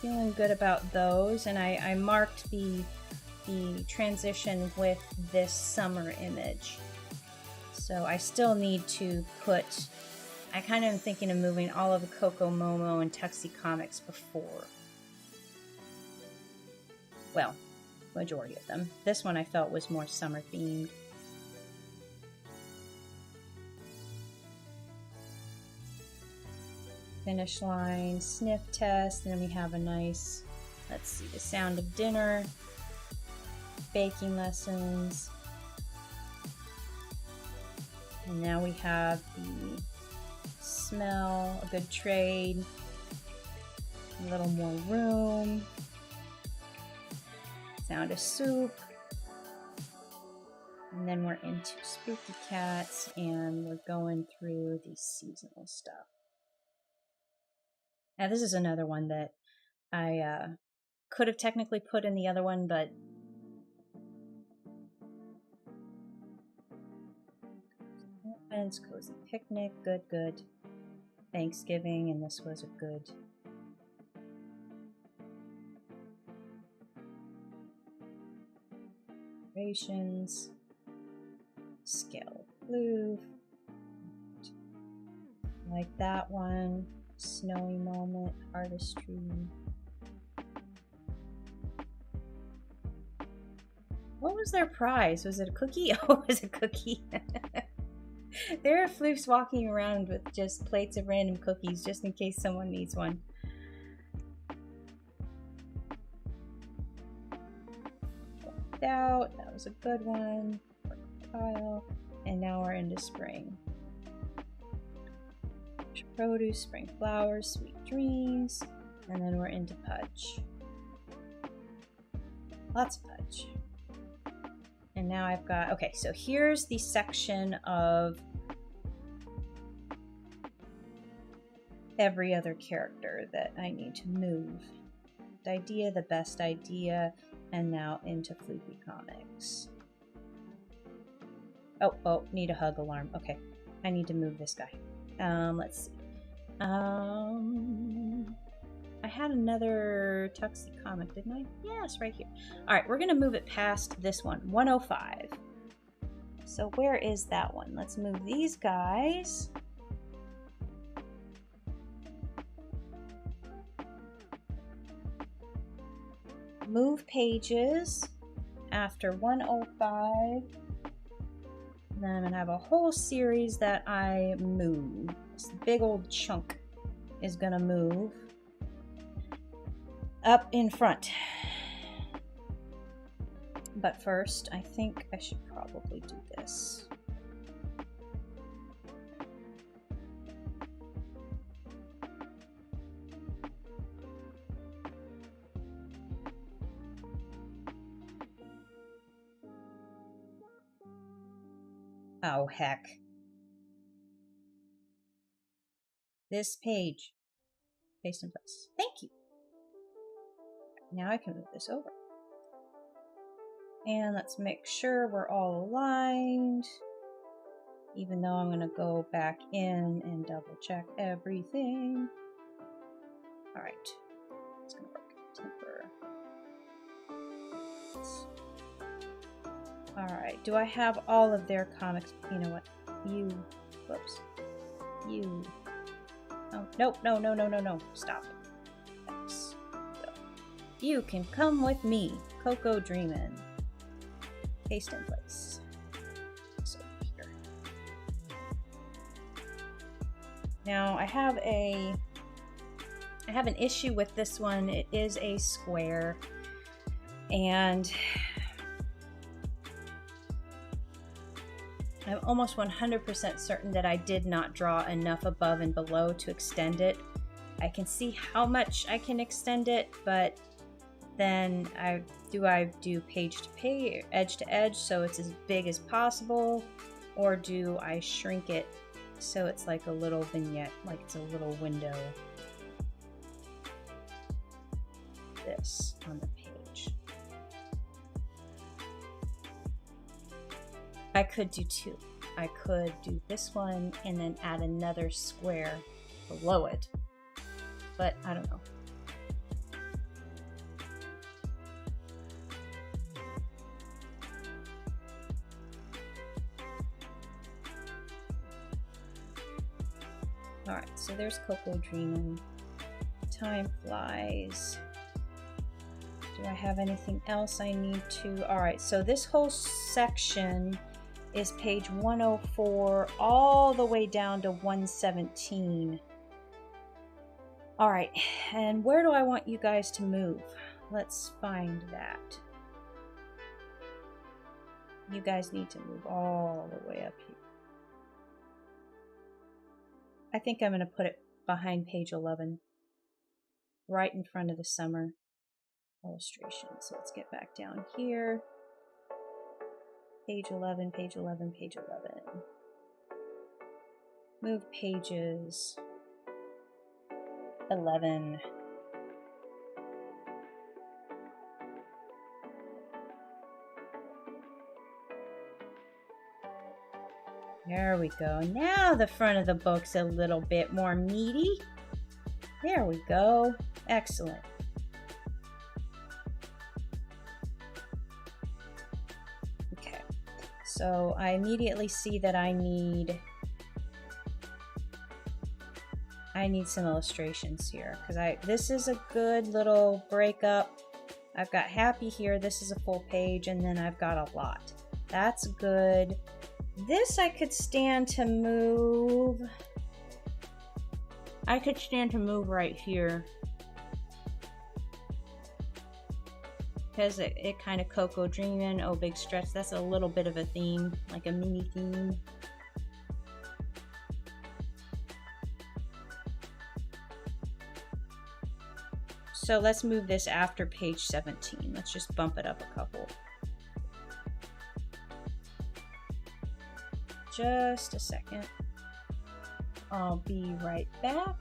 feeling good about those, and I marked the transition with this summer image. So I still need to put, I kind of am thinking of moving all of the Coco Momo and Tuxie comics before. Well, majority of them. This one I felt was more summer themed. Finish line, sniff test, and then we have a nice, let's see, the sound of dinner, baking lessons. And now we have the smell, a good trade, a little more room, sound of soup, and then we're into spooky cats, and we're going through the seasonal stuff. Now this is another one that I could have technically put in the other one, but cozy picnic, good. Thanksgiving, and this was a good. Decorations, scale blue, like that one, snowy moment, artistry. What was their prize? Was it a cookie? Oh, it was a cookie. There are floofs walking around with just plates of random cookies just in case someone needs one. Out. That was a good one. Pile. And now we're into spring. Produce, spring flowers, sweet dreams, and then we're into Pudge. Lots of Pudge. And now I've got, okay, so here's the section of every other character that I need to move. The idea, the best idea, and now into Floopy Comics. Oh, need a hug alarm. Okay, I need to move this guy. Let's see. I had another Tuxie comic, didn't I? Yes, right here. All right, we're gonna move it past this one, 105. So where is that one? Let's move these guys. Move pages after 105. Then I'm gonna have a whole series that I move. This big old chunk is gonna move up in front. But first, I think I should probably do this. Oh, heck. This page. Paste in place. Thank you. Now I can move this over. And let's make sure we're all aligned. Even though I'm going to go back in and double check everything. Alright. It's going to work. Temper. Alright. Do I have all of their comics? You know what? You. Whoops. You. Oh, nope. No. Stop. Thanks. So, you can come with me. Coco Dreamin'. Paste in place. So here. Now I have an issue with this one. It is a square, and I'm almost 100% certain that I did not draw enough above and below to extend it. I can see how much I can extend it, but then I do page to page, edge to edge, so it's as big as possible, or do I shrink it so it's like a little vignette, like it's a little window. This on the page. I could do two. I could do this one and then add another square below it, but I don't know. Alright, so there's Coco Dreamin'. Time flies. Do I have anything else I need to? Alright, so this whole section is page 104 all the way down to 117. Alright, and where do I want you guys to move? Let's find that. You guys need to move all the way up here. I think I'm going to put it behind page 11, right in front of the summer illustration. So let's get back down here. Page 11, page 11, page 11. Move pages 11. There we go. Now the front of the book's a little bit more meaty. There we go. Excellent. Okay. So I immediately see that I need some illustrations here, because this is a good little breakup. I've got happy here. This is a full page, and then I've got a lot. That's good. This I could stand to move. I could stand to move right here, because it kind of Coco Dreamin', oh big stretch. That's a little bit of a theme, like a mini theme. So let's move this after page 17. Let's just bump it up a couple. Just a second. I'll be right back.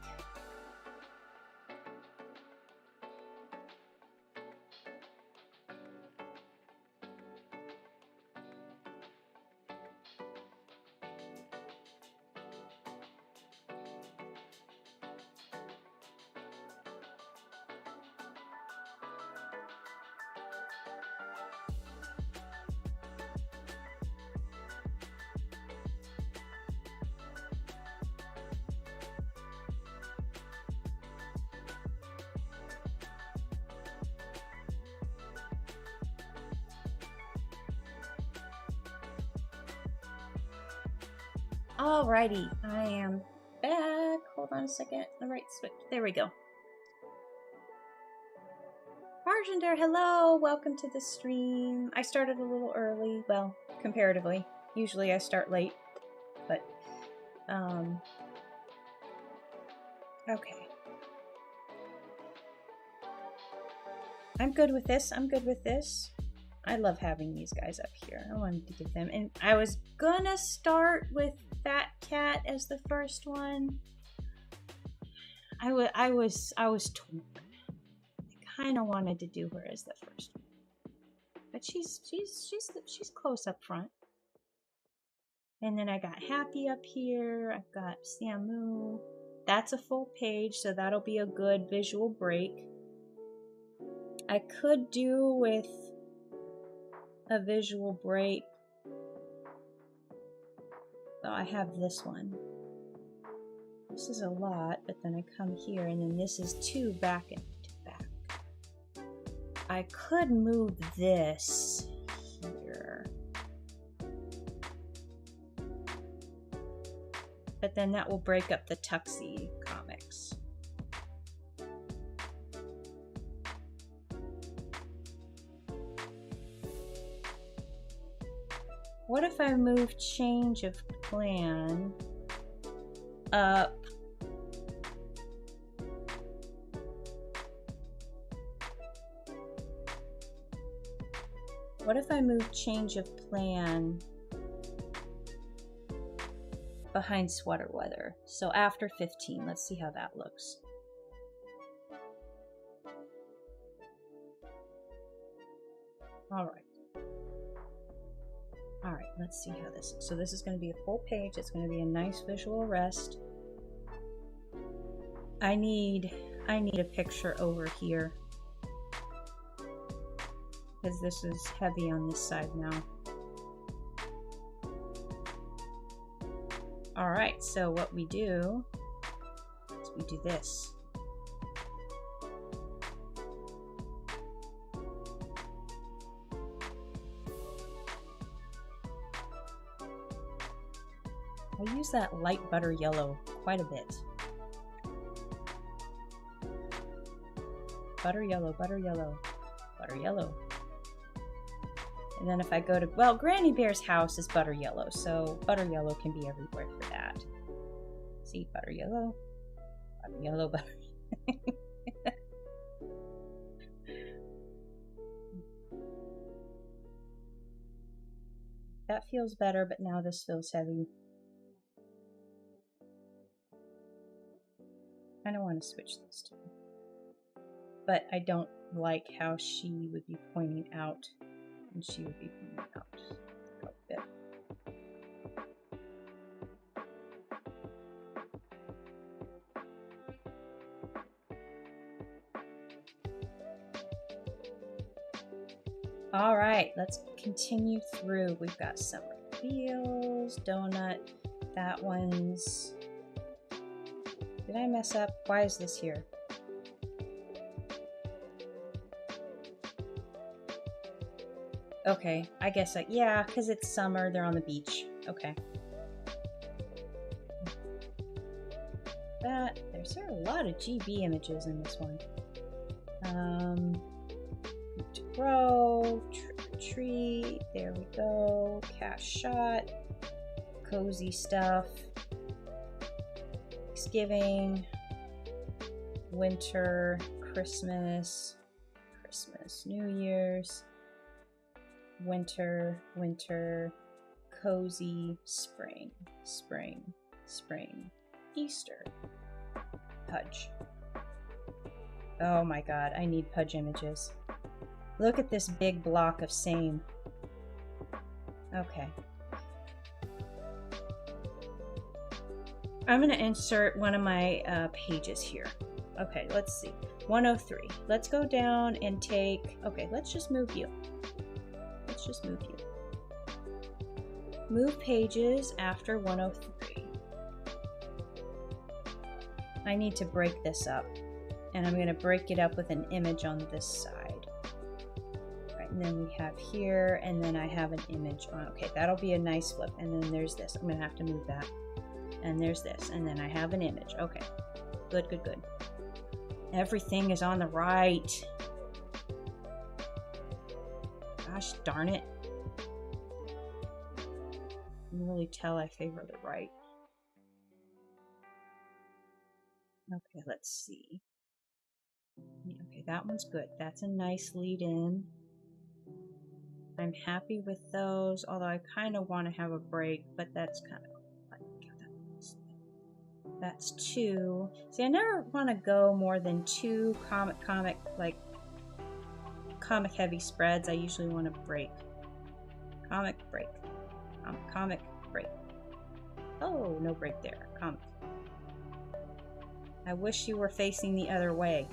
Alrighty, I am back. Hold on a second. The right switch. There we go. Argender, hello. Welcome to the stream. I started a little early. Well, comparatively. Usually I start late. But, okay. I'm good with this. I'm good with this. I love having these guys up here. I wanted to give them, and I was gonna start with Fat Cat as the first one. I was torn. I kind of wanted to do her as the first one, but she's close up front. And then I got Happy up here. I've got Samu. That's a full page, so that'll be a good visual break. I could do with a visual break. Oh, I have this one. This is a lot, but then I come here, and then this is 2 back and back. I could move this here, but then that will break up the Tuxie comics. What if I move change of plan up change of plan behind Sweater Weather? So after 15, let's see how that looks. All right. Alright, let's see how this is. So this is going to be a full page. It's going to be a nice visual rest. I need a picture over here, because this is heavy on this side now. Alright, so what we do is we do this. I use that light butter yellow quite a bit. Butter yellow, butter yellow, butter yellow. And then if I go to, well, Granny Bear's house is butter yellow, so butter yellow can be everywhere for that. See, butter yellow, butter yellow, butter. That feels better, but now this feels heavy. I don't want to switch these two. But I don't like how she would be pointing out, and she would be pointing out a bit. All right, let's continue through. We've got Summer Feels, Donut, that one's... Did I mess up? Why is this here? Okay, I guess yeah, because it's summer, they're on the beach. Okay. There's a lot of GB images in this one. To grow, trick or treat, there we go, cash shot, cozy stuff, Thanksgiving, winter, Christmas, Christmas, New Year's, winter, winter, cozy, spring, spring, spring, Easter, Pudge. Oh my god, I need Pudge images. Look at this big block of same. Okay. I'm going to insert one of my pages here. Okay, let's see. 103. Let's go down and take... Okay, let's just move you. Let's just move you. Move pages after 103. I need to break this up. And I'm going to break it up with an image on this side. Right, and then we have here, and then I have an image on... Okay, that'll be a nice flip. And then there's this. I'm going to have to move that. And there's this, and then I have an image. Okay, good, good, good. Everything is on the right. Gosh darn it. You can really tell I favor the right. Okay, let's see. Okay, that one's good. That's a nice lead in. I'm happy with those, although I kind of want to have a break, but that's kind of... That's 2. See, I never want to go more than 2 comic heavy spreads. I usually want to break. Comic, break. Comic, break. Oh, no break there. Comic. I wish you were facing the other way.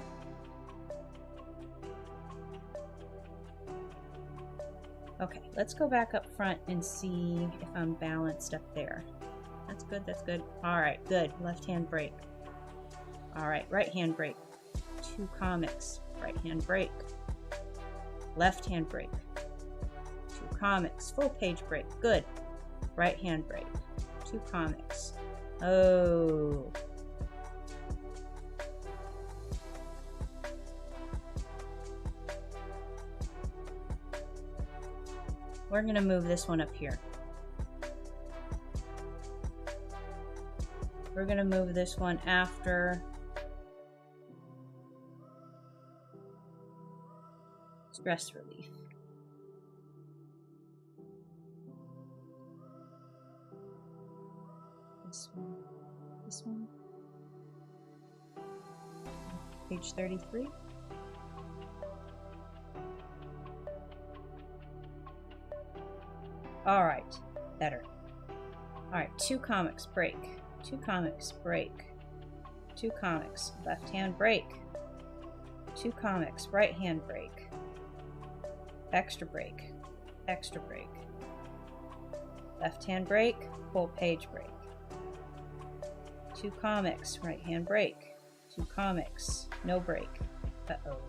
Okay, let's go back up front and see if I'm balanced up there. That's good, that's good. Alright, good. Left hand break. Alright, right hand break. 2 comics. Right hand break. Left hand break. 2 comics. Full page break. Good. Right hand break. 2 comics. Oh. We're going to move this one up here. We're going to move this one after stress relief. This one. This one. Page 33. All right, better. All right, 2 comics, break. 2 comics, break. 2 comics, left hand break. 2 comics, right hand break. Extra break. Extra break. Left hand break, full page break. 2 comics, right hand break. 2 comics, no break. Uh-oh.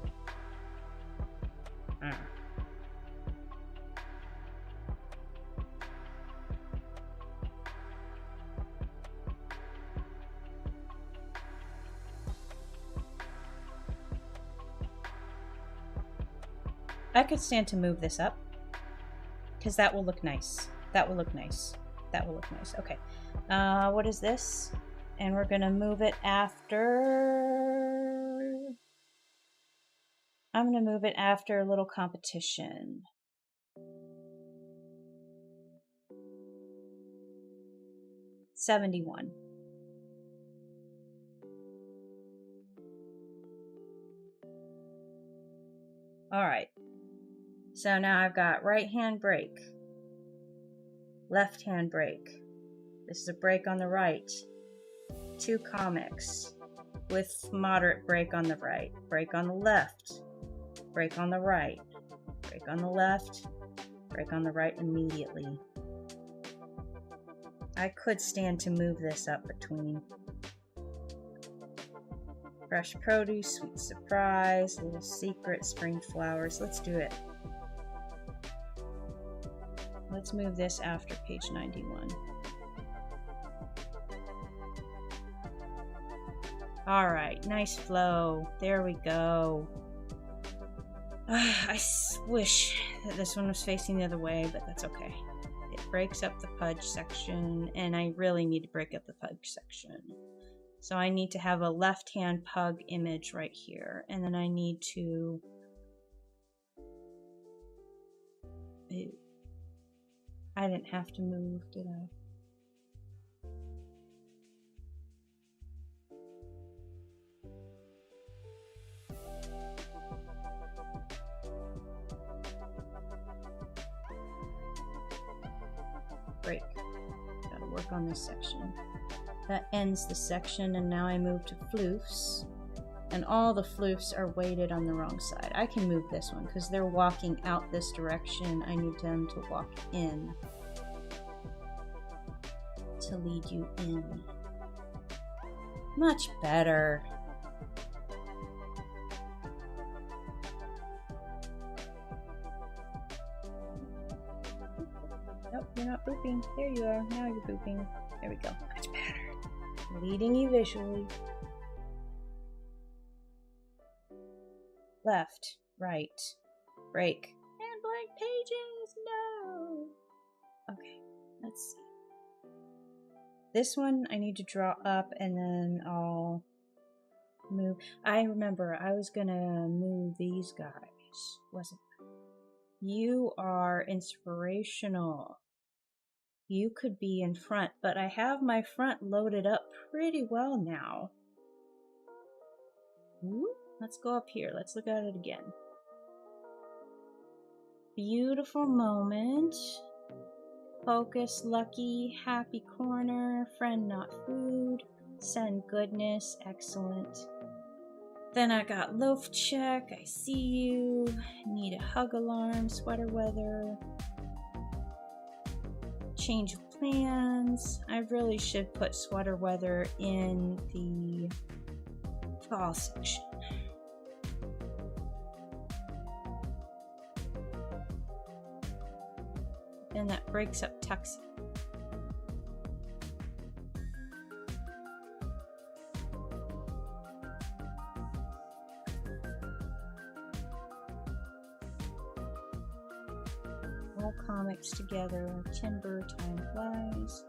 I could stand to move this up because that will look nice. That will look nice. That will look nice. Okay. What is this? And we're going to move it after... I'm going to move it after a little competition. $71. All right. So now I've got right hand break, left hand break. This is a break on the right. 2 comics with moderate break on the right, break on the left, break on the right, break on the left, break on the right immediately. I could stand to move this up between. Fresh produce, sweet surprise, little secret, spring flowers. Let's do it. Let's move this after page 91. All right, nice flow. There we go. I wish that this one was facing the other way, but that's okay. It breaks up the Pudge section, and I really need to break up the Pudge section. So I need to have a left-hand pug image right here. And then I need to... I didn't have to move, did I? Break. Gotta work on this section. That ends the section, and now I move to floofs. And all the floofs are weighted on the wrong side. I can move this one because they're walking out this direction. I need them to walk in to lead you in. Much better. Nope, you're not booping. There you are. Now you're booping. There we go. Much better. Leading you visually. Left, right, break, and blank pages, no! Okay, let's see. This one I need to draw up and then I'll move. I remember I was gonna move these guys, wasn't I? You are inspirational. You could be in front, but I have my front loaded up pretty well now. Ooh. Let's go up here. Let's look at it again. Beautiful moment. Focus, lucky, happy corner, friend not food, send goodness, excellent. Then I got loaf check, I see you, need a hug alarm, sweater weather, change of plans. I really should put sweater weather in the fall section. And that breaks up tuxing. All comics together. Timber, time flies.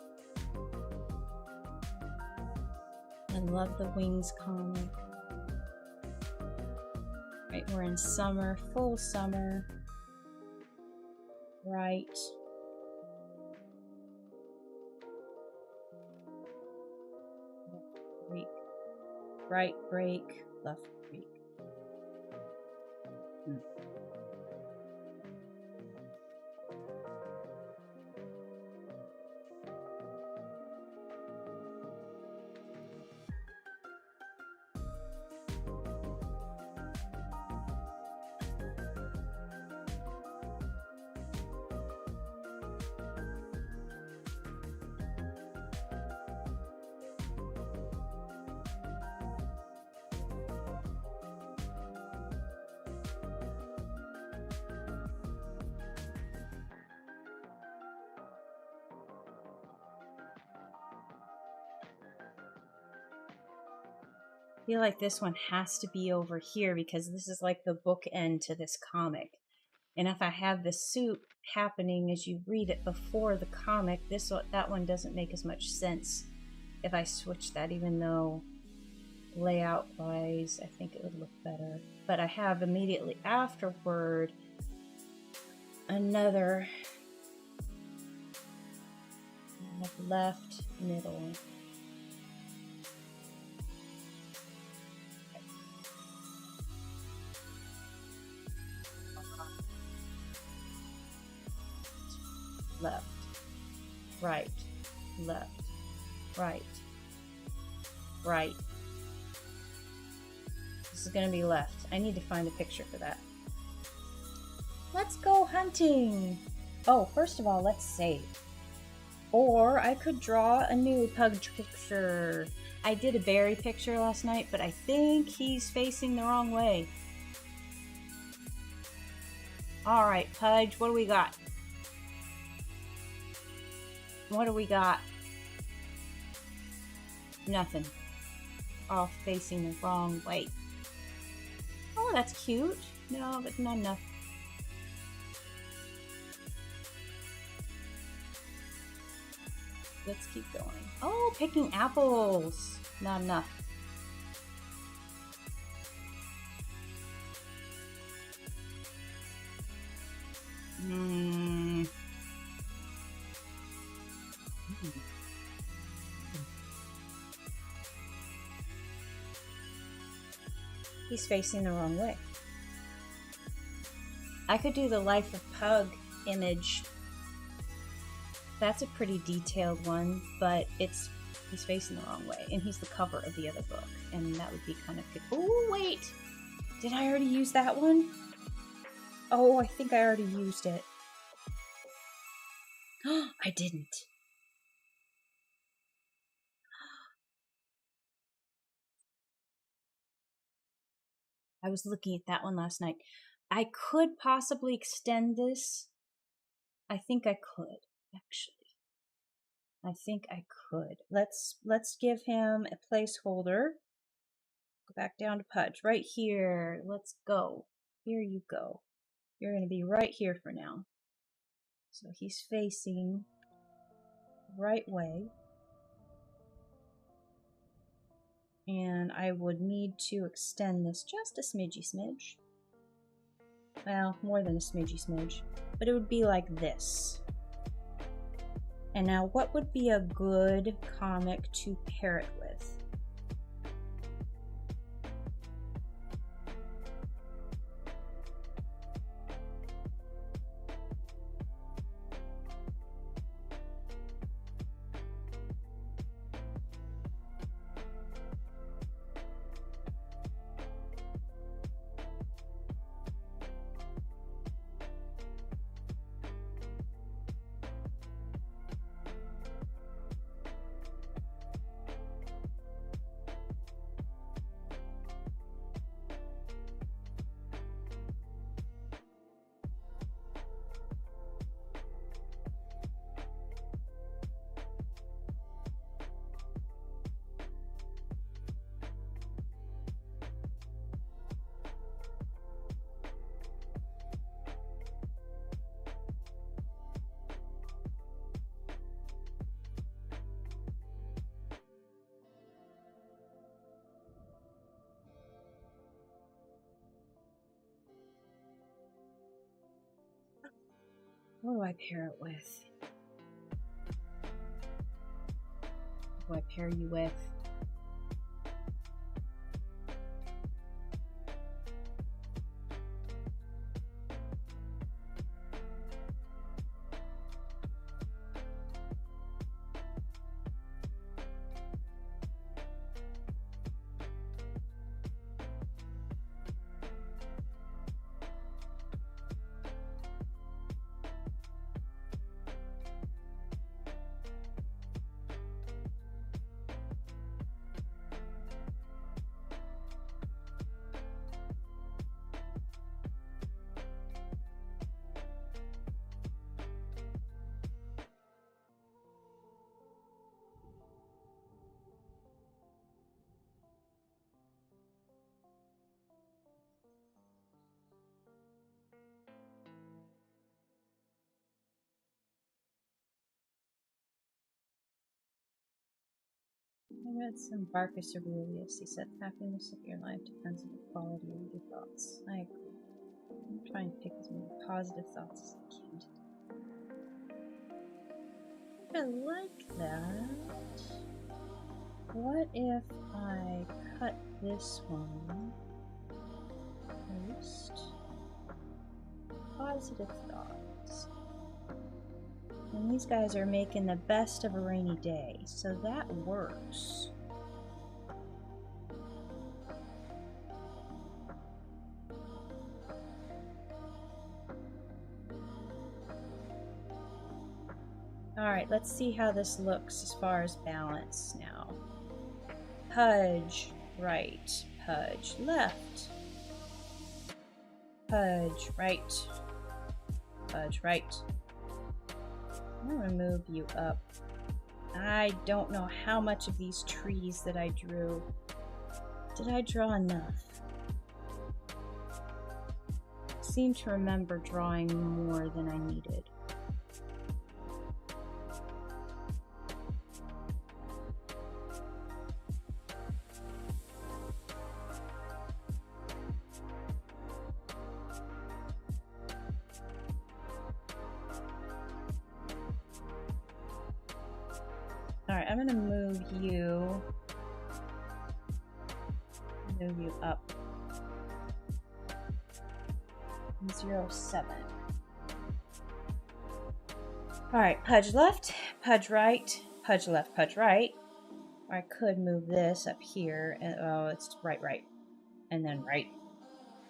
I love the Wings comic. Right, we're in summer, full summer. Right. Break, right break, left break. I feel like this one has to be over here because this is like the bookend to this comic. And if I have the suit happening as you read it before the comic, that one doesn't make as much sense if I switch that, even though layout wise I think it would look better. But I have immediately afterward another left, middle. Left, right, left, right, right. This is going to be left. I need to find a picture for that. Let's go hunting. Oh, first of all, let's save. Or I could draw a new pug picture. I did a berry picture last night, but I think he's facing the wrong way. All right, Pudge, what do we got? What do we got? Nothing. All facing the wrong way. Oh, that's cute. No, but not enough. Let's keep going. Oh, picking apples. Not enough. He's facing the wrong way. I could do the Life of Pug image. That's a pretty detailed one, but he's facing the wrong way, and he's the cover of the other book, and that would be kind of good. Oh, wait! Did I already use that one? Oh, I think I already used it. I didn't. I was looking at that one last night. I could possibly extend this. I think I could, actually. I think I could. Let's give him a placeholder. Go back down to Pudge. Right here. Let's go. Here you go. You're going to be right here for now. So he's facing the right way. And I would need to extend this just a smidgy smidge. Well, more than a smidgy smidge. But it would be like this. And now what would be a good comic to pair it with? What do I pair it with? What do I pair you with? I read some Marcus Aurelius. He said, happiness of your life depends on the quality of your thoughts. I agree. I'm trying to pick as many positive thoughts as I can. I like that. What if I cut this one first? Positive thoughts. And these guys are making the best of a rainy day, so that works. Alright, let's see how this looks as far as balance now. Pudge, right. Pudge, left. Pudge, right. Pudge, right. I'm gonna move you up. I don't know how much of these trees that I drew. Did I draw enough? I seem to remember drawing more than I needed. Alright, I'm gonna move you up. 0.7. Alright, pudge left, pudge right, pudge left, pudge right. I could move this up here, and oh, it's right, and then right.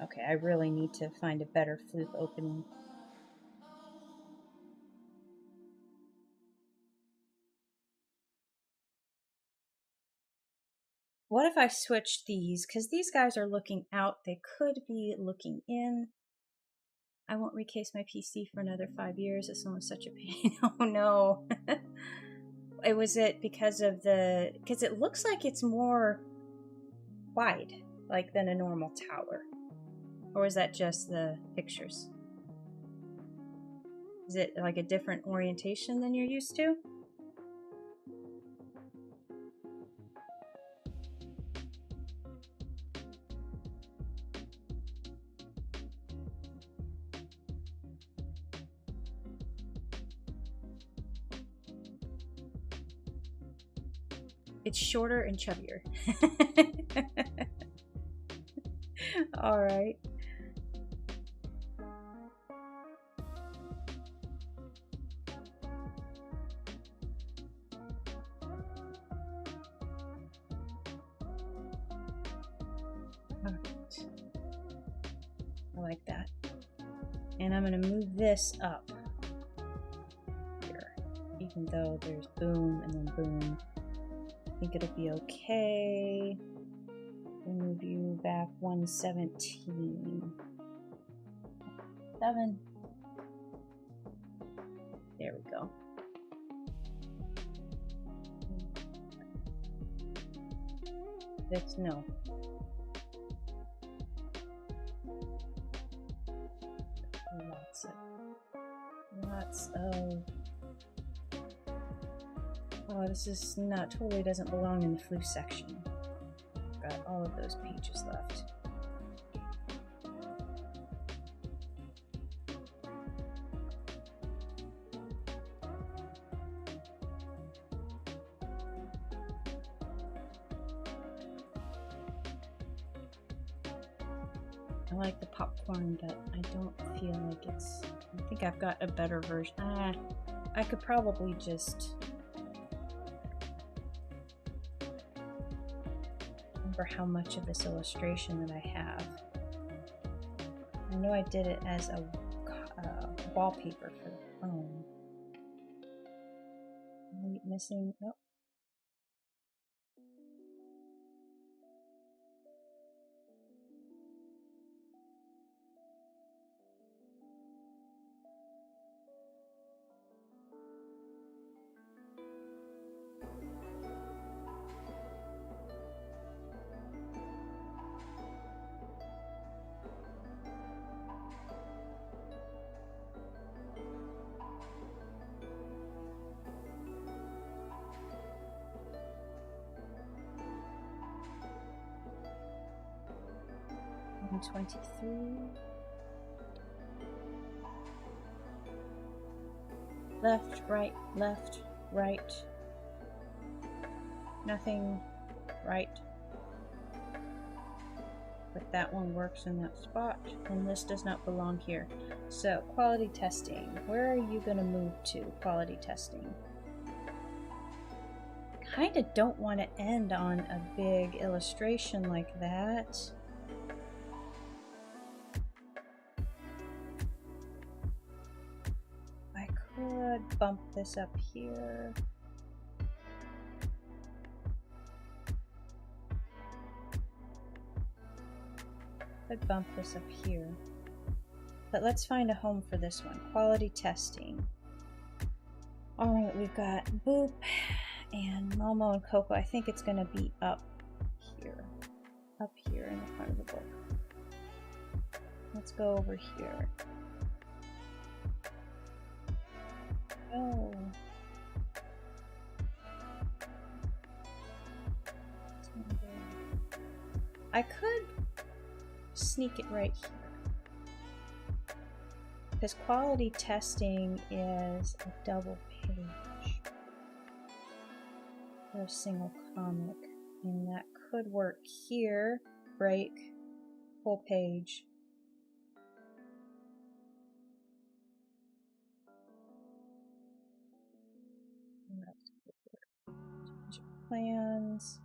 Okay, I really need to find a better flute opening. What if I switch these? Because these guys are looking out. They could be looking in. I won't recase my PC for another 5 years. This one was such a pain. Oh no. Was it because of because it looks like it's more wide, like than a normal tower. Or is that just the pictures? Is it like a different orientation than you're used to? It's shorter and chubbier. All right. I like that. And I'm going to move this up here, even though there's boom and then boom. I think it'll be okay. We'll move you back 117. 7. There we go. That's no. Lots of. Oh, this is not totally doesn't belong in the flu section. Got all of those pages left. I like the popcorn, but I don't feel like it's. I think I've got a better version. I could probably just. Remember how much of this illustration that I have. I know I did it as a wallpaper for the phone. Am I missing? Nope. And 23. Left, right. Nothing right. But that one works in that spot, and this does not belong here. So, quality testing. Where are you going to move to? Quality testing. Kind of don't want to end on a big illustration like that. I could bump this up here. Could bump this up here. But let's find a home for this one. Quality testing. Alright, we've got Boop and Momo and Coco. I think it's going to be up here. Up here in the front of the book. Let's go over here. Oh. I could sneak it right here. Because quality testing is a double page. for a single comic, and that could work here. Break, full page. Plans.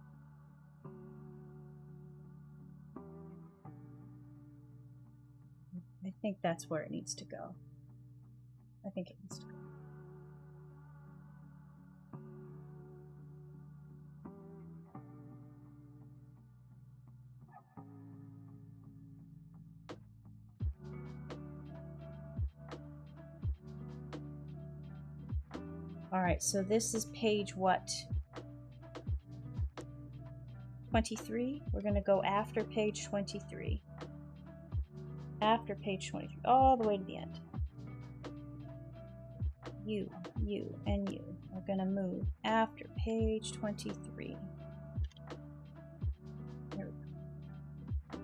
I think that's where it needs to go. I think it needs to go. All right, so this is page what? 23? We're going to go after page 23. After page 23, all the way to the end. You, and you are going to move after page 23. There we go.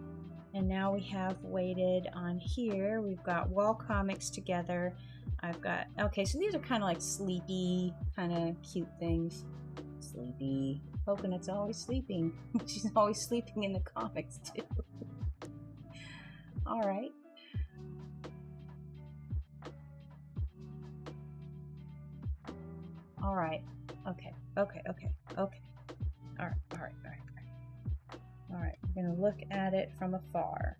And now we have weighted on here. We've got wall comics together. I've got, okay, so these are kind of like sleepy, kind of cute things. Sleepy. Coconut's always sleeping. She's always sleeping in the comics too. All right. All right. Okay. All right. We're going to look at it from afar.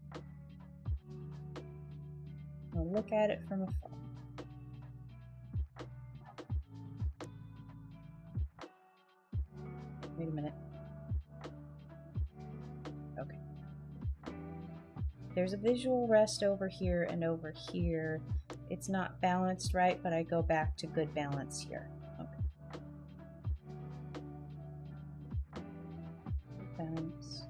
Wait a minute. Okay. There's a visual rest over here and over here. It's not balanced right, but I go back to good balance here. Okay. Balance.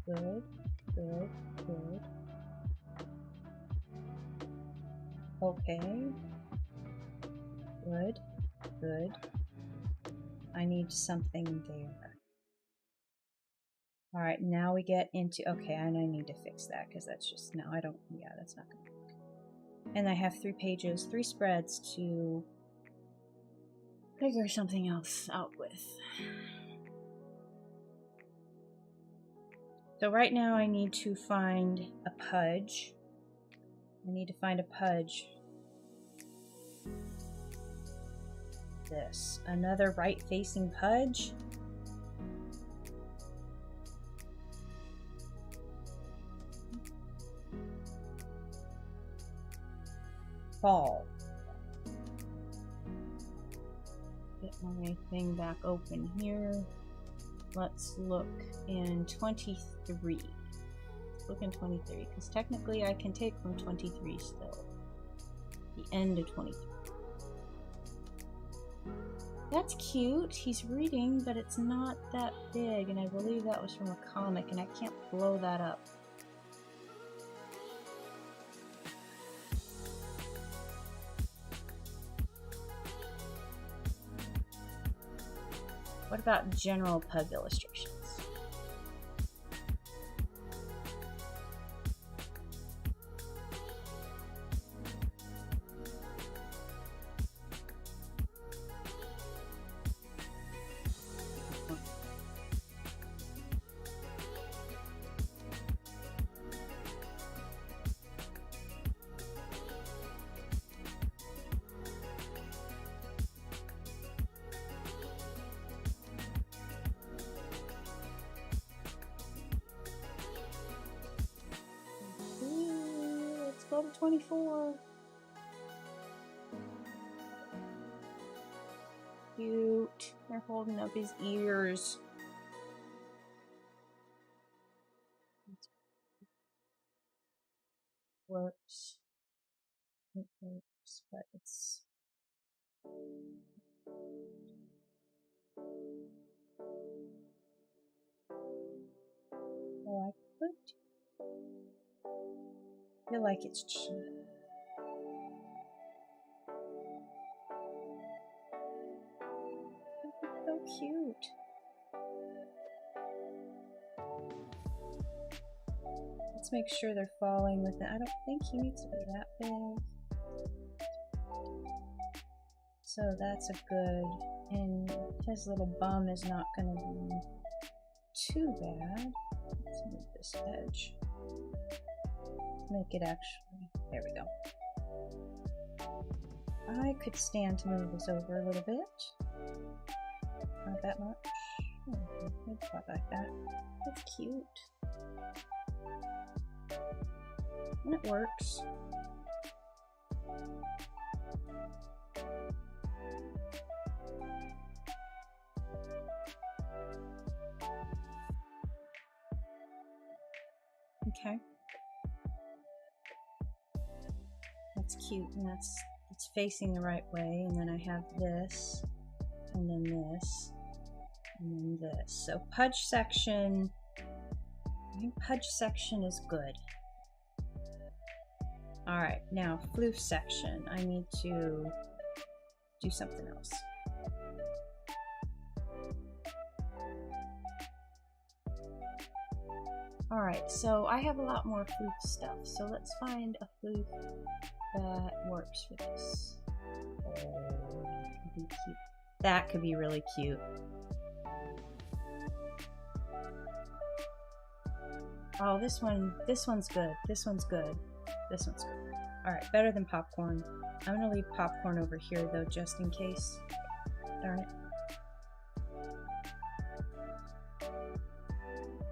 Good. Okay. Good. I need something there. All right, now we get into, okay, and I need to fix that because that's just, no, I don't, yeah, that's not going to work. And I have 3 pages, 3 spreads to figure something else out with. So right now I need to find a pudge. This. Another right-facing pudge. Fall. Get my thing back open here. Let's look in 23. Look in 23, because technically I can take from 23 still. The end of 23. That's cute. He's reading, but it's not that big, and I believe that was from a comic, and I can't blow that up. What about general pug illustrations? Go to 24. Cute. They're holding up his ears. Works. It works, but it's. Oh, I could. I feel like it's cheap. So cute. Let's make sure they're falling within. I don't think he needs to be that big. So that's a good, and his little bum is not going to be too bad. Let's move this edge. Make it actually, there we go. I could stand to move this over a little bit. Not that much. Maybe not like that. That's cute. And it works. Okay. That's cute, and it's facing the right way, and then I have this, and then this, and then this. So pudge section, I think pudge section is good. Alright, now floof section. I need to do something else. Alright, so I have a lot more floof stuff, so let's find a floof that works for this. Oh, that could be cute. That could be really cute. Oh, this one's good. This one's good. This one's good. Alright, better than popcorn. I'm gonna leave popcorn over here though, just in case. Darn it.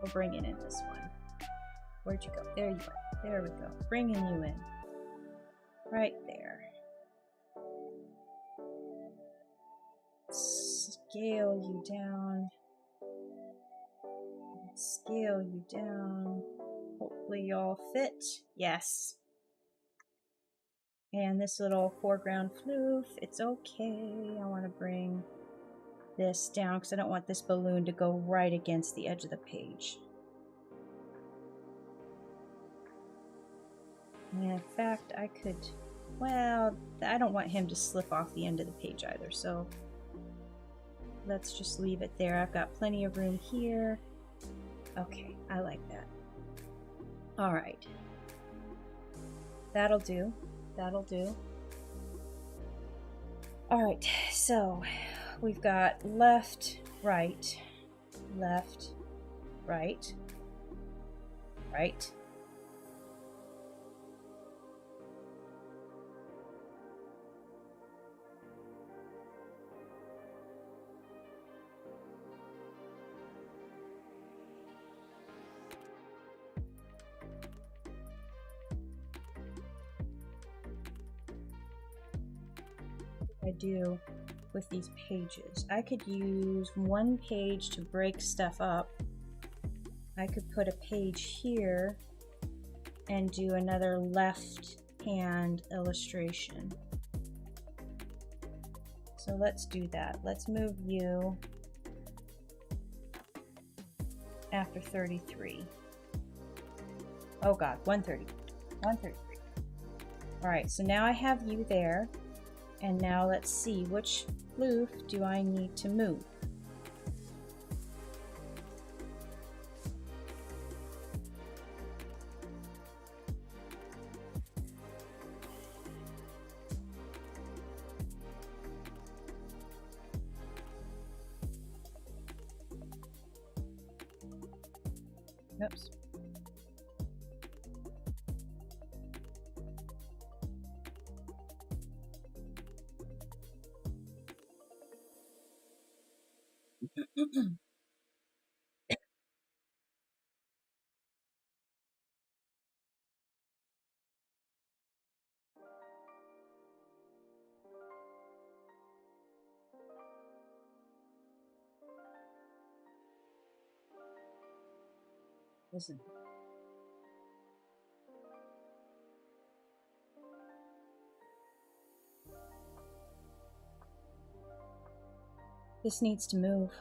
We'll bring it in this one. Where'd you go? There you are. There we go. Bringing you in. Right there. Scale you down. Scale you down. Hopefully y'all fit. Yes. And this little foreground floof, it's okay. I want to bring this down because I don't want this balloon to go right against the edge of the page. And in fact, I could, well, I don't want him to slip off the end of the page either, so let's just leave it there. I've got plenty of room here. Okay, I like that. All right. That'll do. That'll do. All right, so we've got left, right, right. I do with these pages. I could use one page to break stuff up. I could put a page here and do another left hand illustration. So let's do that. Let's move you after 33. Oh God, 130. 133. All right, so now I have you there. And now let's see, which floof do I need to move? Oops. Listen. This needs to move.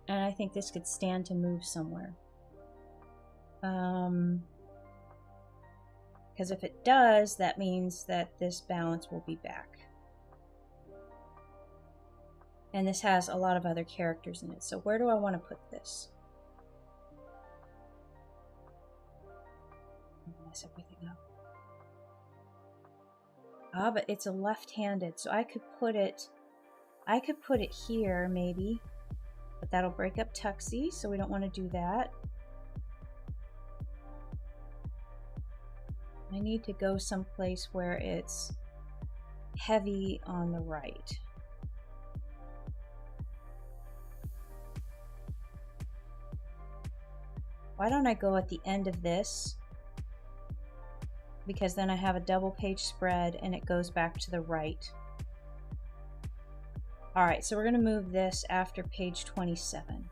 And I think this could stand to move somewhere. Because if it does, that means that this balance will be back. And this has a lot of other characters in it. So where do I want to put this? mess everything up. Ah, but it's a left-handed, so I could put it here maybe, but that'll break up tuxie, so we don't want to do that. I need to go someplace where it's heavy on the right. Why don't I go at the end of this? Because then I have a double page spread and it goes back to the right. All right, so we're going to move this after page 27.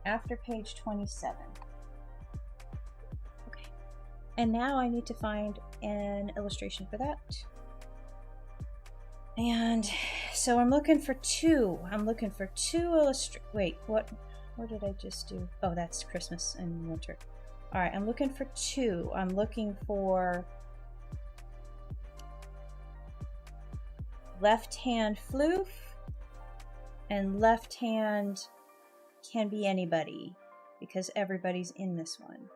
After page 27. Okay. And now I need to find an illustration for that. And so I'm looking for two. Wait, what did I just do? Oh, that's Christmas and winter. All right, I'm looking for two. I'm looking for left hand floof and left hand can be anybody because everybody's in this one.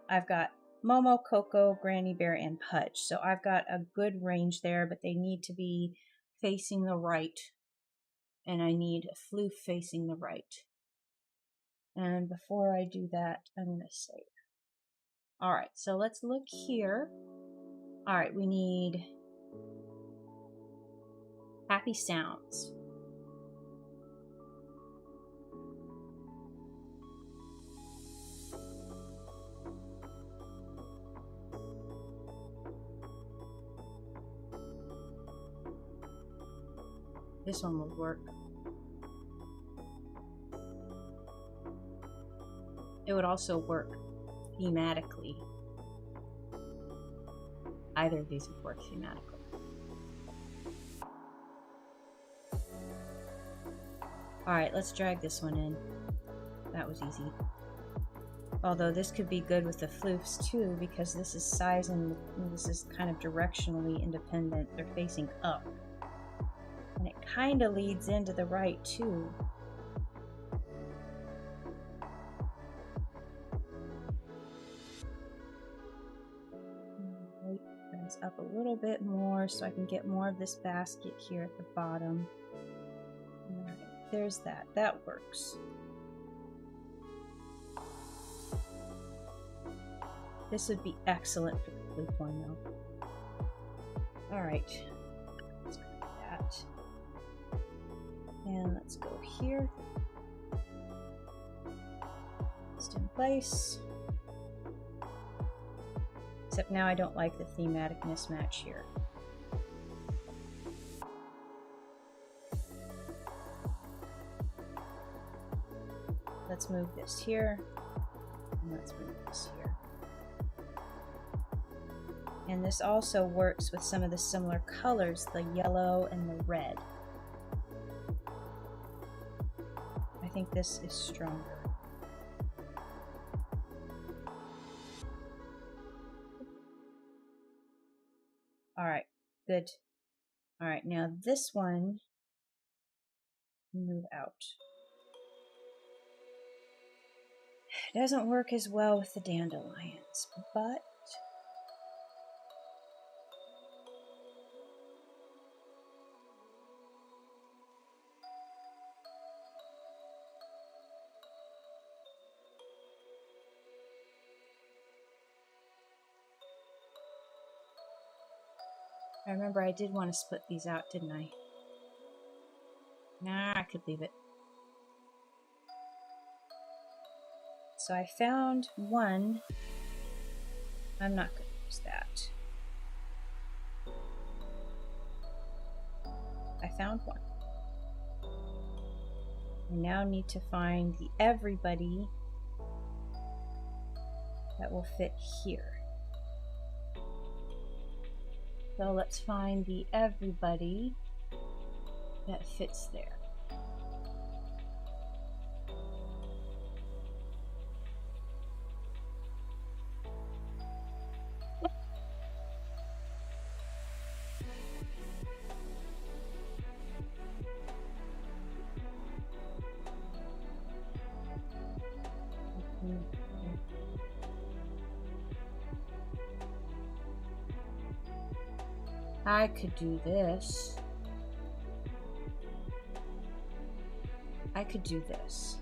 I've got Momo, Coco, Granny Bear, and Pudge. So I've got a good range there, but they need to be facing the right. And I need a floof facing the right. And before I do that, I'm going to save. All right, so let's look here. All right, we need happy sounds. This one will work. It would also work thematically. Either of these would work thematically. Alright, let's drag this one in. That was easy. Although this could be good with the floofs too, because this is size and this is kind of directionally independent. They're facing up. And it kind of leads into the right too. Right, brings up a little bit more so I can get more of this basket here at the bottom. Alright, there's that. That works. This would be excellent for the floof one though. Alright. Let's go with that. And let's go here. Just in place. Except now I don't like the thematic mismatch here. Let's move this here. And let's move this here. And this also works with some of the similar colors, the yellow and the red. I think this is stronger. All right, good. All right, now this one, move out. It doesn't work as well with the dandelions, but I remember I did want to split these out, didn't I? Nah, I could leave it. So I found one. I'm not going to use that. I found one. I now need to find the everybody that will fit here. So let's find the everybody that fits there. I could do this. I could do this.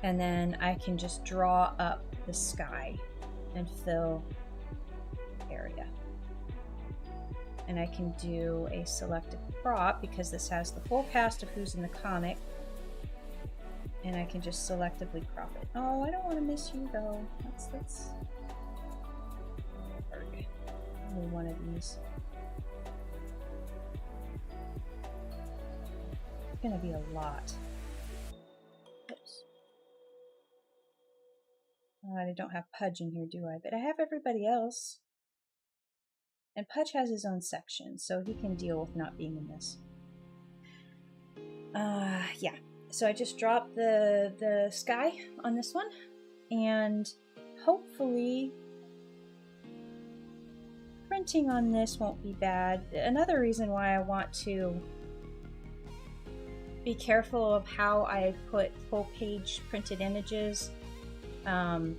And then I can just draw up the sky and fill area. And I can do a selective crop because this has the full cast of who's in the comic. And I can just selectively crop it. Oh, I don't want to miss you though. That's only one of these. It's gonna be a lot. Oops. I don't have Pudge in here, do I? But I have everybody else. And Pudge has his own section, so he can deal with not being in this. Yeah. So I just dropped the sky on this one, and hopefully printing on this won't be bad. Another reason why I want to be careful of how I put full page printed images. I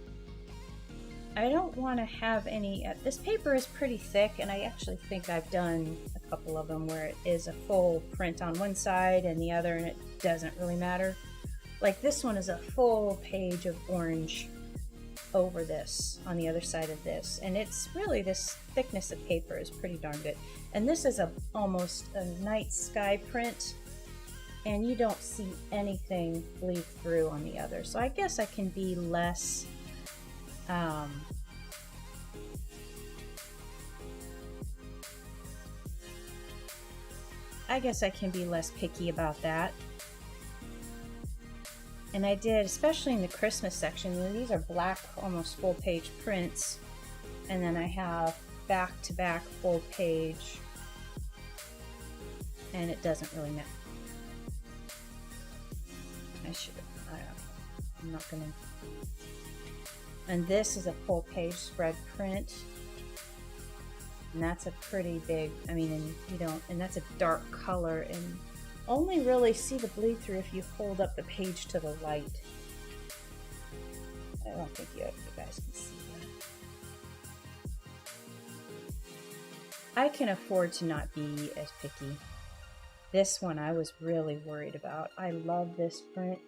don't want to have any. This paper is pretty thick, and I actually think I've done a couple of them where it is a full print on one side and the other, and it doesn't really matter. Like this one is a full page of orange over this on the other side of this, and it's really, this thickness of paper is pretty darn good. And this is almost a night sky print, and you don't see anything bleed through on the other. So I guess I can be less picky about that. And I did, especially in the Christmas section, these are black, almost full page prints. And then I have back to back full page. And it doesn't really matter. I don't know. I'm not gonna. And this is a full page spread print. And that's a pretty big, and that's a dark color, and only really see the bleed through if you hold up the page to the light. I don't think you guys can see that. I can afford to not be as picky. This one I was really worried about. I love this print,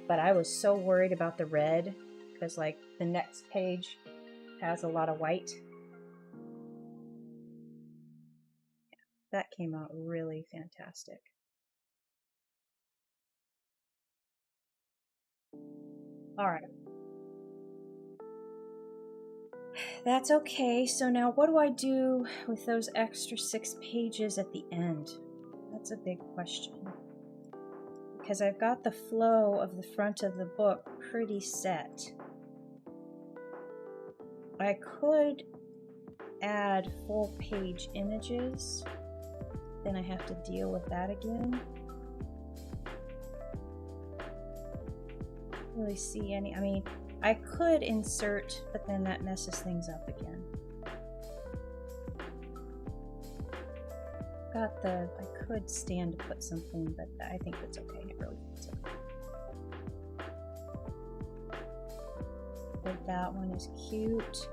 but I was so worried about the red because like the next page has a lot of white. That came out really fantastic. All right. That's okay. So now what do I do with those extra 6 pages at the end? That's a big question. Because I've got the flow of the front of the book pretty set. I could add full page images. Then I have to deal with that again. Don't really see any. I could insert, but then that messes things up again. I could stand to put something, but I think that's okay. It really fits okay. But that one is cute.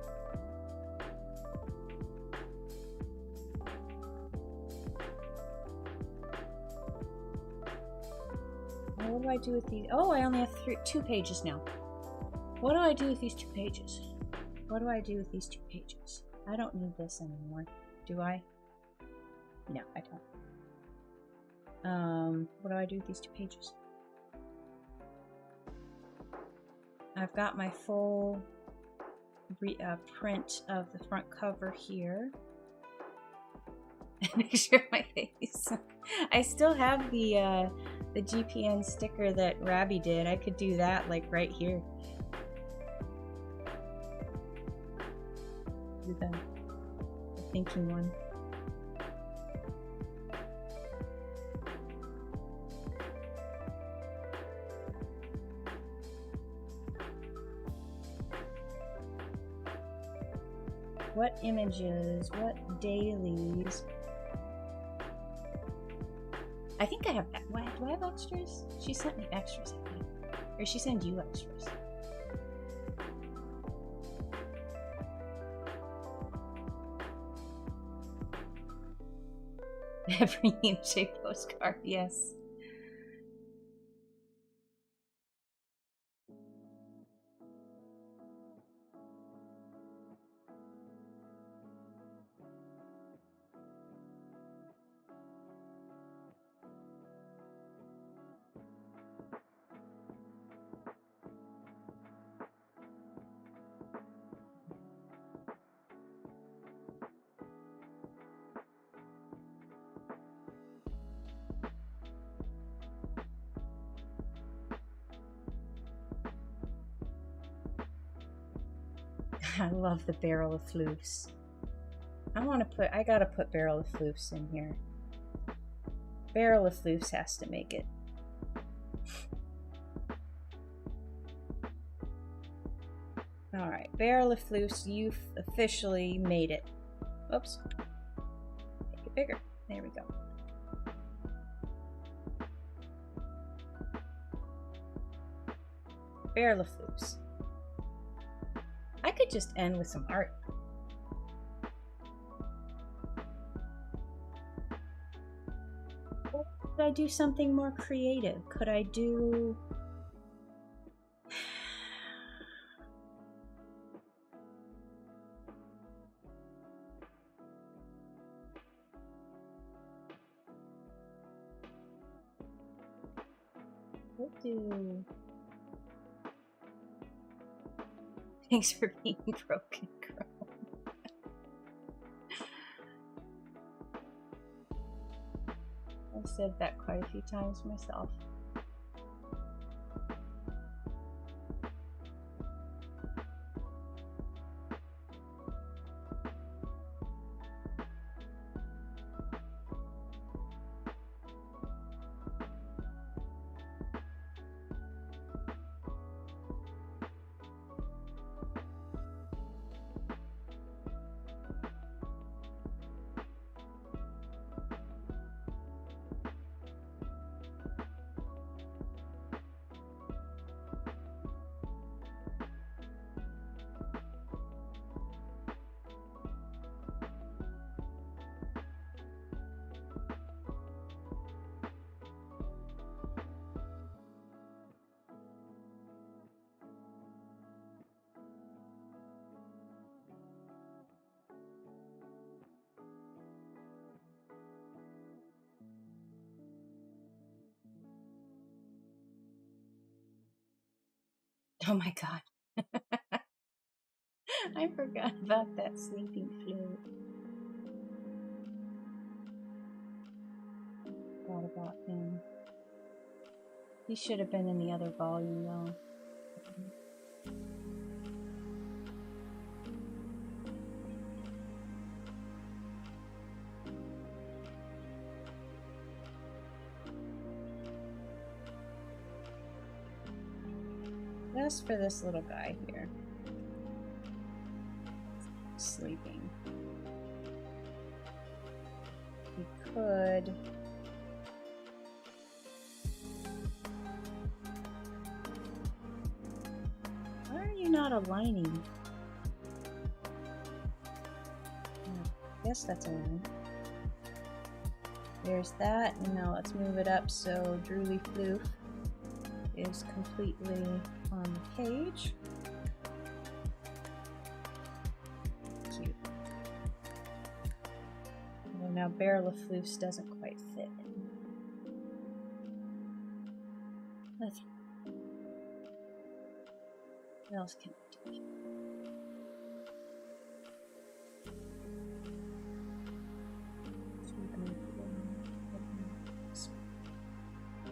What do I do with these? Oh, I only have 2 pages now. What do I do with these 2 pages? What do I do with these 2 pages? I don't need this anymore. Do I? No, I don't. What do I do with these 2 pages? I've got my full print of the front cover here. Make sure my face. I still have the GPN sticker that Rabbi did. I could do that like right here. Do the thinking one. What images? What dailies? I think I have. What, do I have extras? She sent me extras, I think. Or she sent you extras. Every U-shaped postcard, yes. I love the barrel of floofs. I gotta put barrel of floofs in here. Barrel of floofs has to make it. Alright, barrel of floofs, you've officially made it. Oops. Make it bigger. There we go. Barrel of floofs. I could just end with some art. Or could I do something more creative? Could I do... We'll do... Thanks for being broken, girl. I've said that quite a few times myself. Oh my god. I forgot about that sleeping flute. Forgot about him. He should have been in the other volume though. Just for this little guy here. Sleeping. We could... Why are you not aligning? I guess that's a line. There's that, and now let's move it up so Drooly Floof is completely on the page. Cute. Well, now Barrel of Floofs doesn't quite fit. Let's... What else can we do?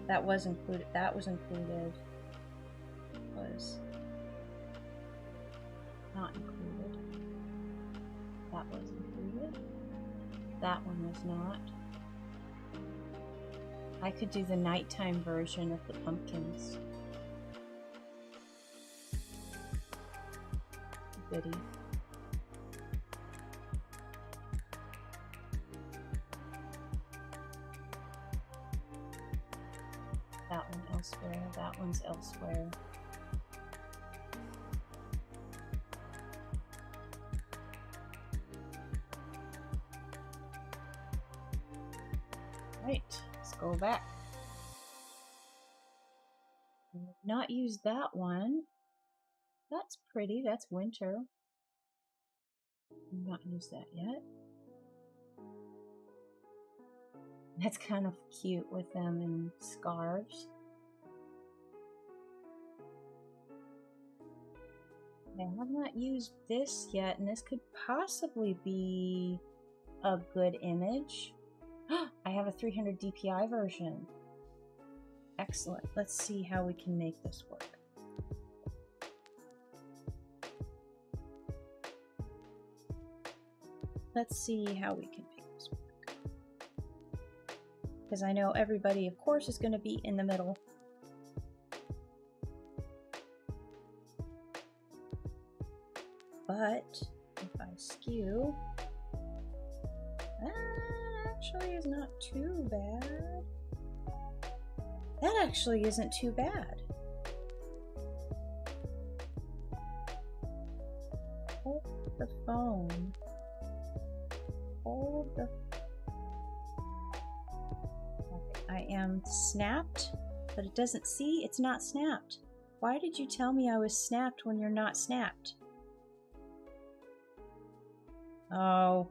That was included. That was included. Was not included. That was included. That one was not. I could do the nighttime version of the pumpkins. Goodie. That one elsewhere. That one's elsewhere. Right, let's go back. Not use that one. That's pretty, that's winter. Not use that yet. That's kind of cute with them in scarves. I have not used this yet, and this could possibly be a good image. I have a 300 DPI version. Excellent. Let's see how we can make this work. Let's see how we can make this work. Because I know everybody, of course, is going to be in the middle. But if I skew, that actually is not too bad. That actually isn't too bad. Hold the phone. Hold the... Okay, I am snapped, but it doesn't see. It's not snapped. Why did you tell me I was snapped when you're not snapped? Oh.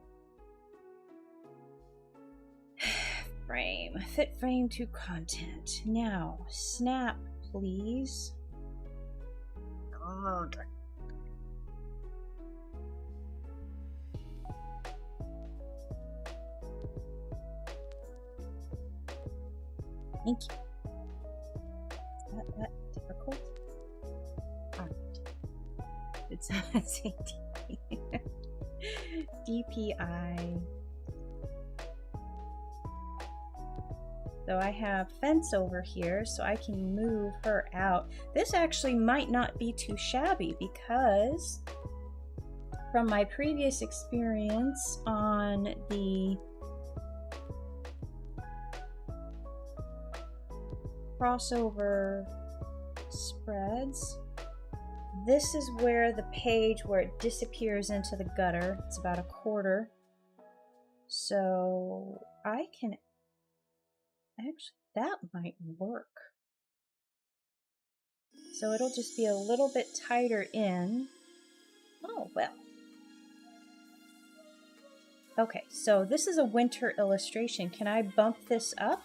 Frame. Fit frame to content. Now, snap, please. God. Thank you. Is that difficult? Alright. It's DPI. So I have fence over here, so I can move her out. This actually might not be too shabby because from my previous experience on the crossover spreads, this is where the page where it disappears into the gutter. It's about a quarter. So I can actually, that might work. So it'll just be a little bit tighter in. Oh, well. Okay, so this is a winter illustration. Can I bump this up?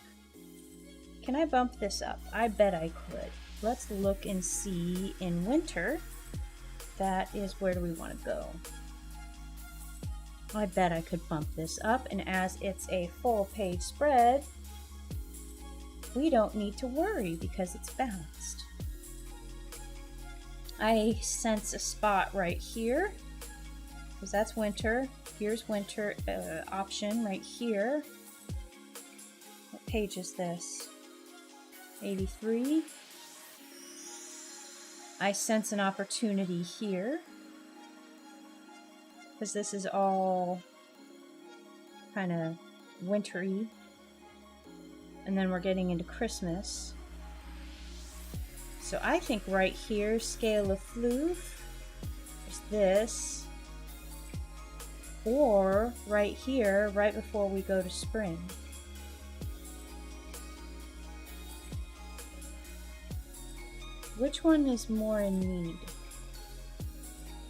Can I bump this up? I bet I could. Let's look and see in winter. That is where do we want to go? I bet I could bump this up, and as it's a full page spread, we don't need to worry because it's balanced. I sense a spot right here because that's winter. Here's winter option right here. What page is this? 83. I sense an opportunity here because this is all kind of wintry. And then we're getting into Christmas. So I think right here, scale of floof, is this. Or right here, right before we go to spring. Which one is more in need?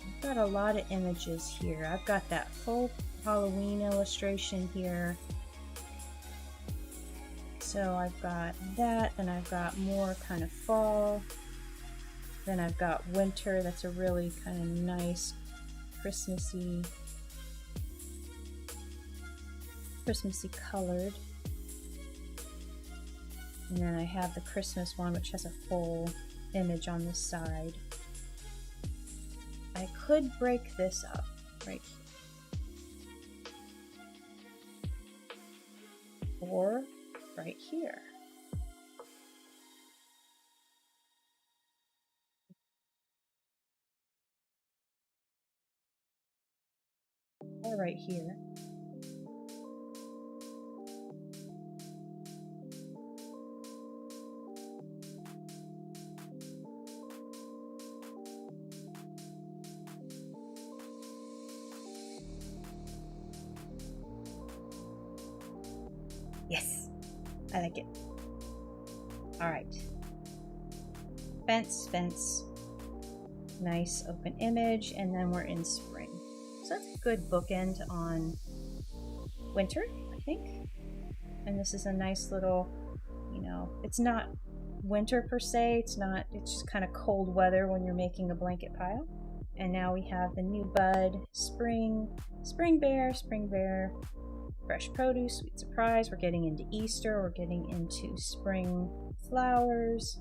I've got a lot of images here. I've got that full Halloween illustration here. So I've got that, and I've got more kind of fall. Then I've got winter. That's a really kind of nice Christmassy colored. And then I have the Christmas one, which has a full image on this side. I could break this up right here. Or right here. Or right here. Yes. I like it. All right. Fence, fence. Nice open image, and then we're in spring. So that's a good bookend on winter, I think. And this is a nice little, you know, it's not winter per se, it's just kind of cold weather when you're making a blanket pile. And now we have the new bud, spring, spring bear, fresh produce, sweet surprise. We're getting into Easter, we're getting into spring flowers,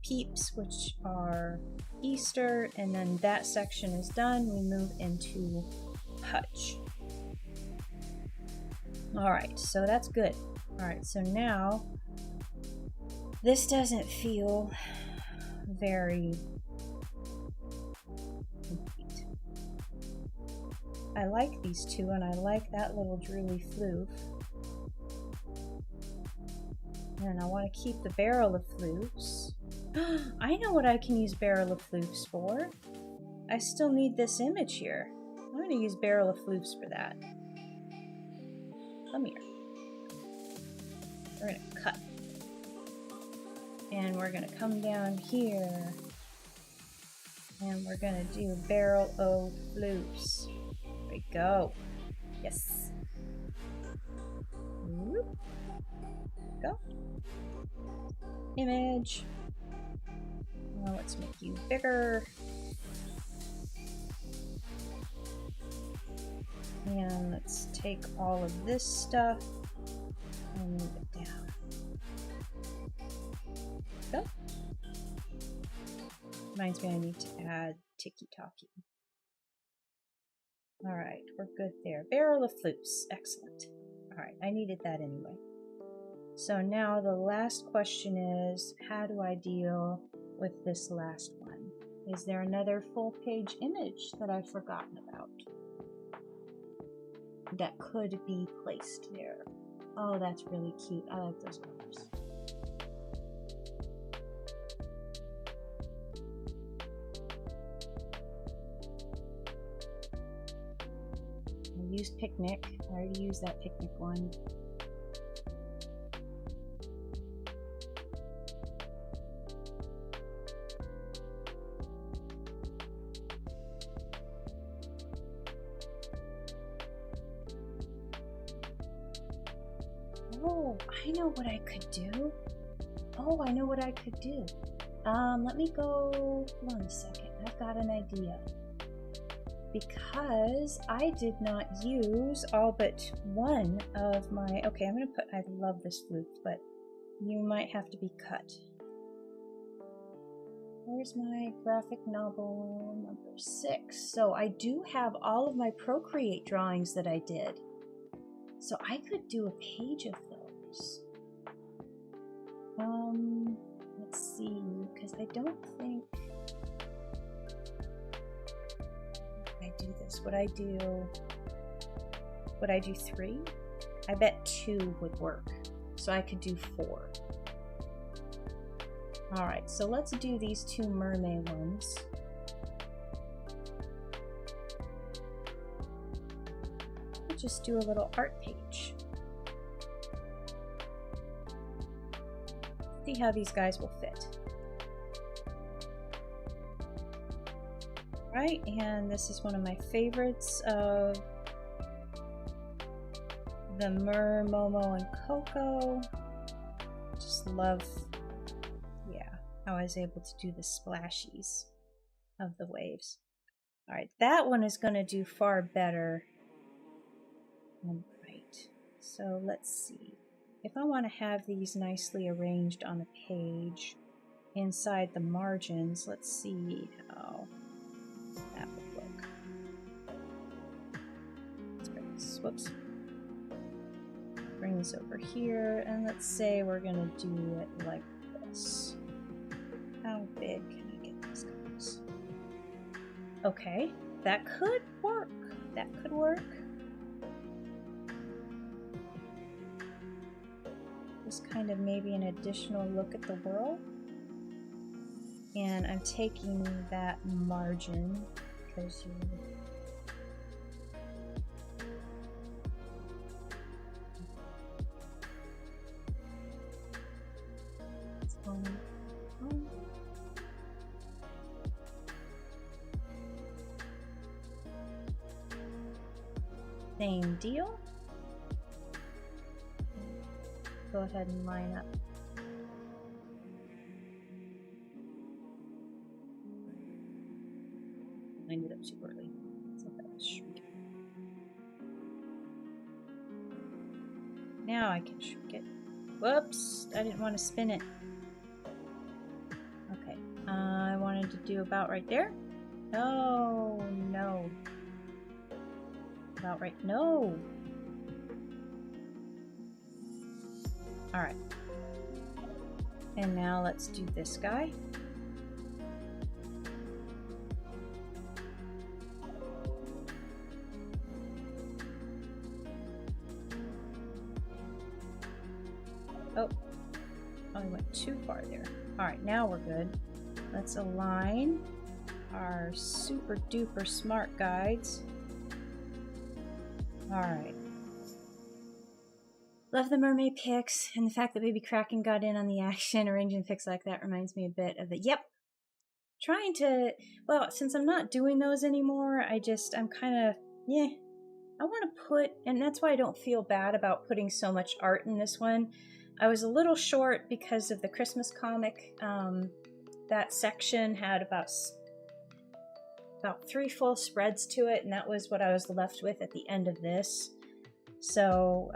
peeps, which are Easter, and then that section is done. We move into hutch. All right, so that's good. All right, so now this doesn't feel very complete. I like these two, and I like that little drooly floof. And I want to keep the barrel of floofs. I know what I can use barrel of floofs for. I still need this image here. I'm going to use barrel of floofs for that. Come here. We're going to cut. And we're going to come down here. And we're going to do barrel of floofs. There we go. Yes. Whoop. Go. Image. Now let's make you bigger. And let's take all of this stuff and move it down. Go. Reminds me I need to add ticky-tacky. Alright, we're good there. Barrel of floofs. Excellent. Alright, I needed that anyway. So now the last question is, how do I deal with this last one? Is there another full page image that I've forgotten about that could be placed there? Oh, that's really cute. I like those colors. I used picnic. I already used that picnic one. Oh, I know what I could do. Oh, I know what I could do. Let me go, hold on a second. I've got an idea. Because I did not use all but one of my, okay, I'm gonna put, I love this flute, but you might have to be cut. Where's my graphic novel number 6? So I do have all of my Procreate drawings that I did. So I could do a page of those. Let's see, because I don't think I do this. Would I do 3? I bet 2 would work. So I could do 4. All right, so let's do these 2 mermaid ones. We'll just do a little art page. See how these guys will fit. Right, and this is one of my favorites of the Mer, Momo, and Coco. Just love, yeah, how I was able to do the splashies of the waves. All right, that one is going to do far better. Right, so let's see. If I want to have these nicely arranged on a page inside the margins, let's see how that would look. Let's bring this, whoops. Bring this over here, and let's say we're gonna do it like this. How big can I get these guys? Okay, that could work. That could work. Just kind of maybe an additional look at the world. And I'm taking that margin because Same deal. Go ahead and line up. Lined it up too early. So that shrink it. Now I can shrink it. Whoops! I didn't want to spin it. Okay. I wanted to do about right there. Oh no. About right. No. All right. And now let's do this guy. Oh, I went too far there. All right, now we're good. Let's align our super duper smart guides. All right. Love the mermaid pics, and the fact that Baby Kraken got in on the action. Arranging pics like that reminds me a bit of the, yep. Trying to, well, since I'm not doing those anymore, I'm kind of, yeah. I want to put, and that's why I don't feel bad about putting so much art in this one. I was a little short because of the Christmas comic. That section had about 3 full spreads to it, and that was what I was left with at the end of this. So,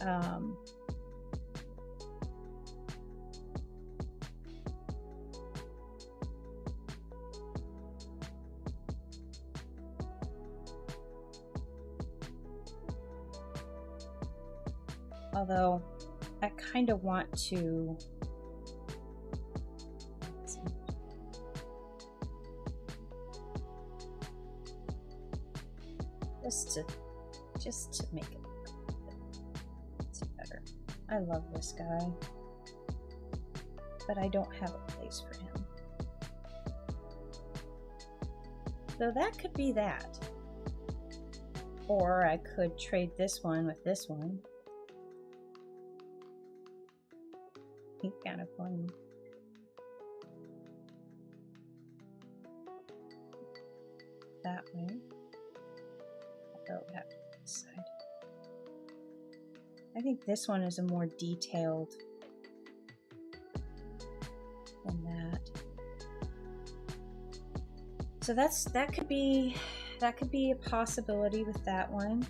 although I kind of want to, just to make it better. I love this guy, but I don't have a place for him. So that could be that. Or I could trade this one with this one. He's kind of funny. That way. I'll go back to this side. I think this one is a more detailed than that. So that could be a possibility with that one.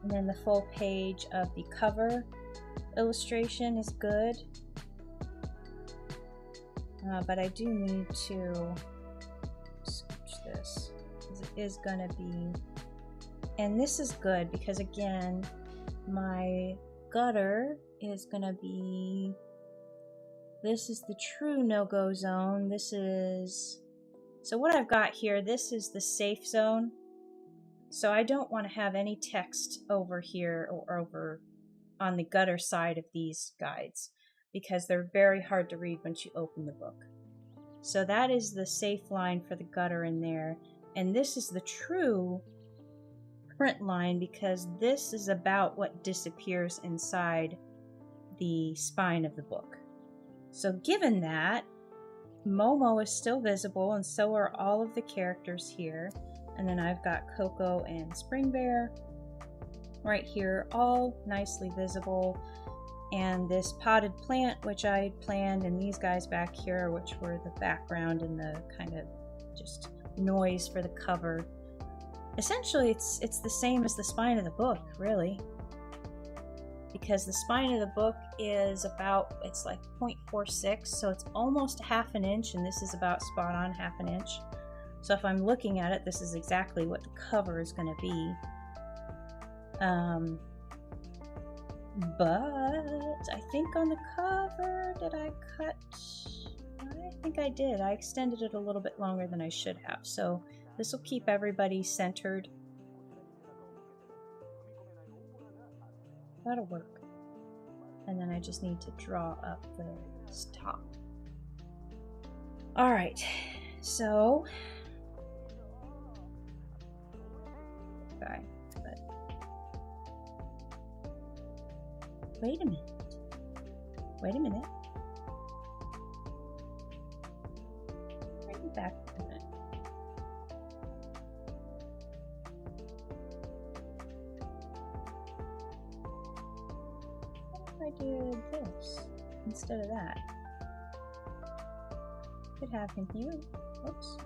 And then the full page of the cover illustration is good. But I do need to switch this, because it is going to be, and this is good because again, my gutter is going to be, this is the true no-go zone. This is, so what I've got here, this is the safe zone. So I don't want to have any text over here or over on the gutter side of these guides, because they're very hard to read once you open the book. So that is the safe line for the gutter in there. And this is the true print line, because this is about what disappears inside the spine of the book. So given that, Momo is still visible, and so are all of the characters here. And then I've got Coco and Spring Bear right here, all nicely visible. And this potted plant, which I planned, and these guys back here, which were the background and the kind of just noise for the cover. Essentially, it's the same as the spine of the book, really. Because the spine of the book is about, it's like 0.46, so it's almost ½ an inch, and this is about spot on ½ an inch. So if I'm looking at it, this is exactly what the cover is going to be. But I think on the cover, did I cut? I think I did. I extended it a little bit longer than I should have. So this will keep everybody centered. That'll work. And then I just need to draw up the top. All right, so guy, but wait a minute. Wait a minute. Bring it back a minute. What if I did this instead of that? Could have him here. Whoops.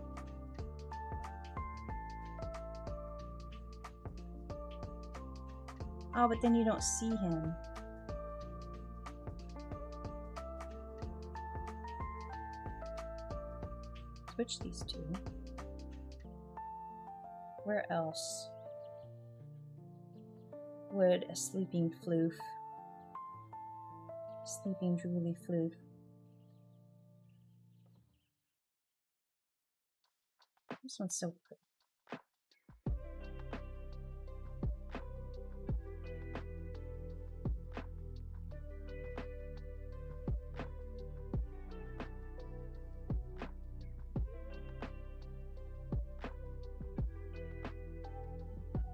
Oh, but then you don't see him. Switch these two. Where else would a sleeping floof, sleeping drooly floof? This one's so pretty.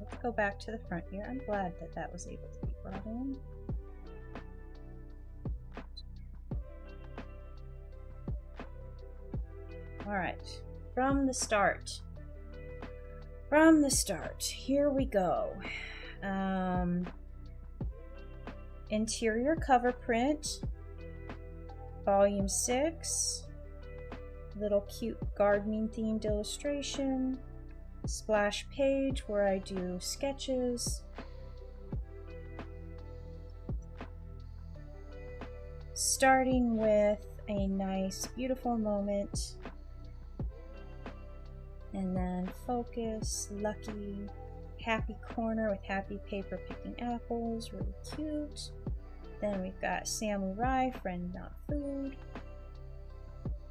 Let's go back to the front here. I'm glad that that was able to be brought in. All right, from the start. From the start, here we go. Interior cover print, volume 6, little cute gardening themed illustration, splash page where I do sketches, starting with a nice beautiful moment, and then focus, lucky, happy corner with happy paper picking apples, really cute. Then we've got samurai, friend not food.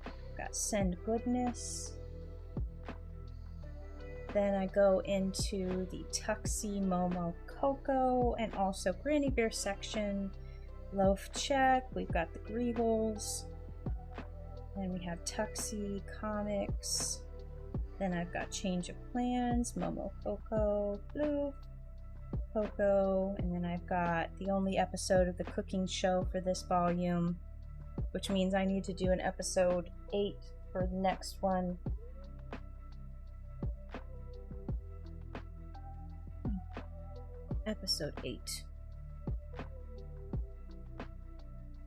We've got send goodness. Then I go into the Tuxie Momo Coco and also Granny Bear section. Loaf check, we've got the Greebles. Then we have Tuxie Comics. Then I've got Change of Plans, Momo Coco, Blue, Coco, and then I've got the only episode of the cooking show for this volume, which means I need to do an episode 8 for the next one. Episode 8.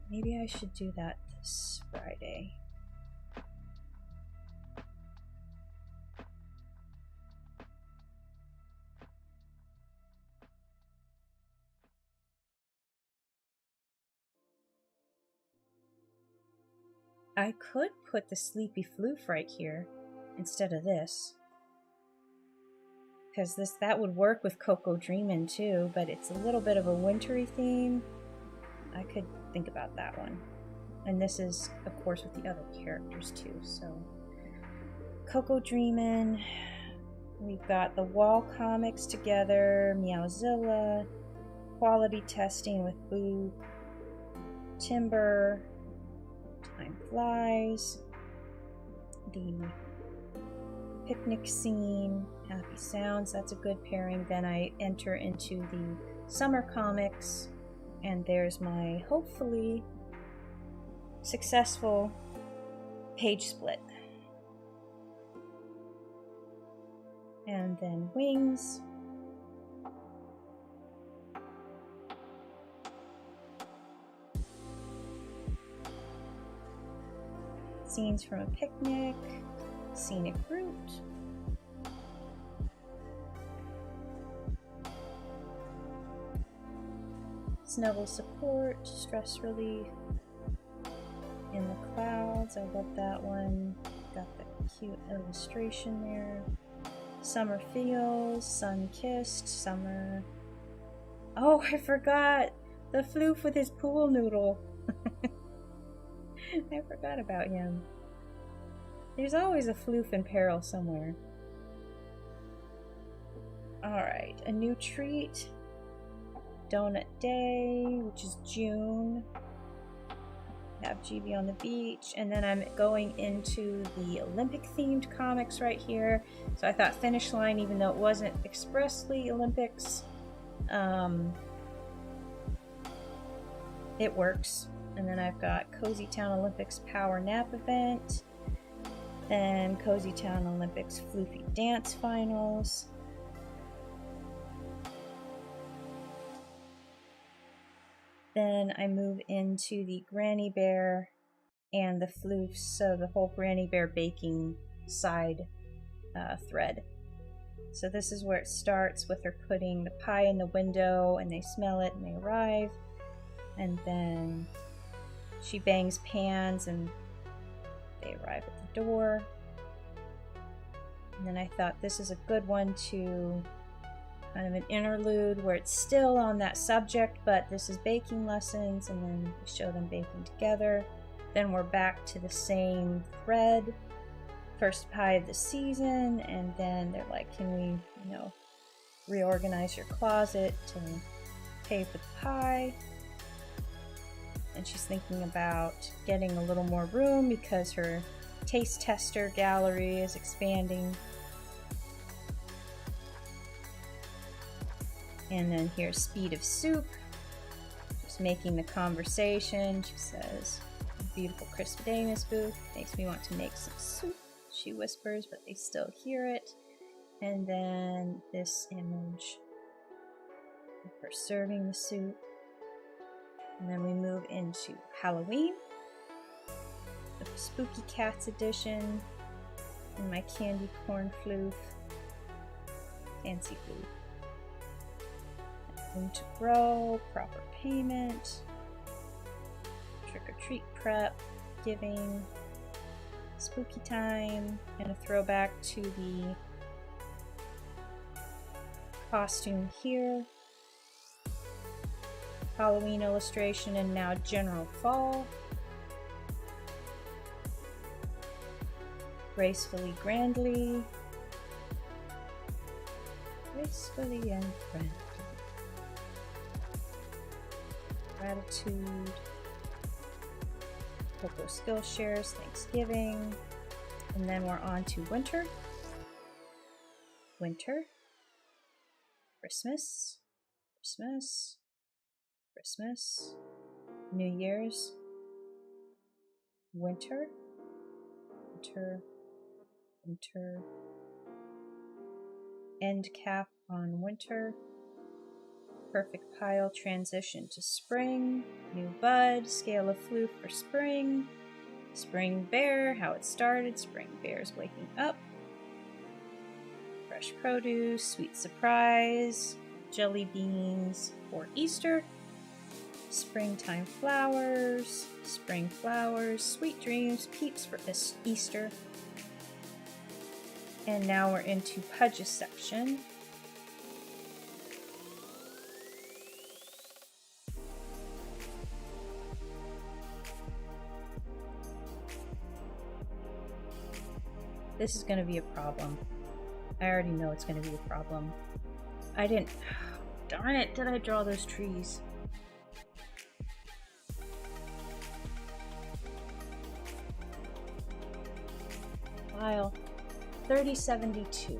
Maybe I should do that this Friday. I could put the Sleepy Floof right here instead of this, because that would work with Coco Dreamin' too, but it's a little bit of a wintry theme. I could think about that one. And this is, of course, with the other characters too. So Coco Dreamin', we've got the wall comics together, Meowzilla, quality testing with Boo, Timber, Time Flies, the picnic scene, Happy Sounds, that's a good pairing. Then I enter into the summer comics, and there's my hopefully successful page split. And then Wings. Scenes from a Picnic, Scenic Route, Snuggle Support, Stress Relief, In the Clouds, I love that one, got the cute illustration there, Summer Feels, Sun Kissed, Summer, oh I forgot, the floof with his pool noodle. I forgot about him. There's always a floof in peril somewhere. Alright, A New Treat. Donut Day, which is June. have GB on the beach, and then I'm going into the Olympic themed comics right here. So I thought Finish Line, even though it wasn't expressly Olympics, it works. And then I've got Cozy Town Olympics Power Nap Event, then Cozy Town Olympics Floofy Dance Finals. Then I move into the Granny Bear and the floofs, so the whole Granny Bear baking side thread. So this is where it starts with her putting the pie in the window, and they smell it and they arrive, and then she bangs pans and they arrive at the door. And then I thought this is a good one to kind of an interlude where it's still on that subject, but this is baking lessons, and then we show them baking together. Then we're back to the same thread, first pie of the season, and then they're like, can we, reorganize your closet to pay for the pie? And she's thinking about getting a little more room because her taste tester gallery is expanding. And then here's Speed of Soup, just making the conversation. She says, beautiful Crispadamus booth, makes me want to make some soup, she whispers, but they still hear it. And then this image of her serving the soup. And then we move into Halloween, the Spooky Cats edition, and my candy corn floof, fancy floof. Room to grow, proper payment, trick-or-treat prep, giving, spooky time, and a throwback to the costume here, Halloween illustration, and now general fall, gracefully, grandly, gracefully and grandly. Gratitude, Coco Skillshares, Thanksgiving, and then we're on to winter, Christmas, New Year's, winter, end cap on winter, perfect pile transition to spring, new bud, scale of floof for spring, spring bear, how it started, spring bears waking up, fresh produce, sweet surprise, jelly beans for Easter, springtime flowers, spring flowers, sweet dreams, peeps for Easter. And now we're into Pudge's section. This is going to be a problem. I already know it's going to be a problem. Darn it, did I draw those trees? File 3072.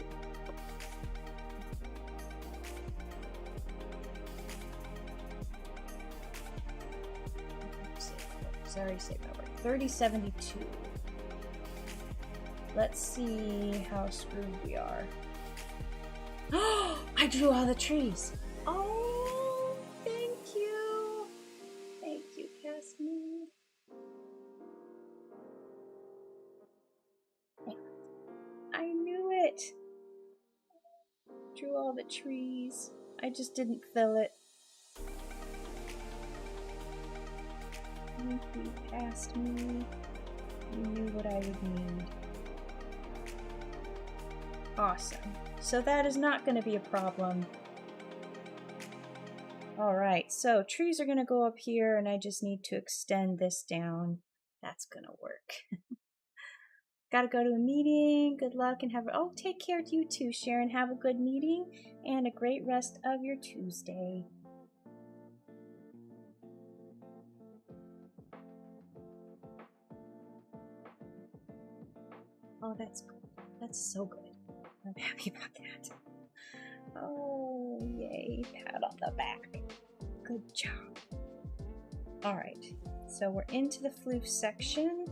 Sorry, say that word. 3072. Let's see how screwed we are. Oh, I drew all the trees. Oh, thank you. Thank you, Cassie. I knew it. Drew all the trees. I just didn't fill it. Thank you, past me. You knew what I would need. Awesome. So that is not going to be a problem. Alright, so trees are going to go up here, and I just need to extend this down. That's going to work. Gotta go to a meeting. Good luck and have oh, take care to you too, Sharon. Have a good meeting and a great rest of your Tuesday. Oh, that's good. That's so good. I'm happy about that. Oh, yay. Pat on the back. Good job. Alright, so we're into the floof section.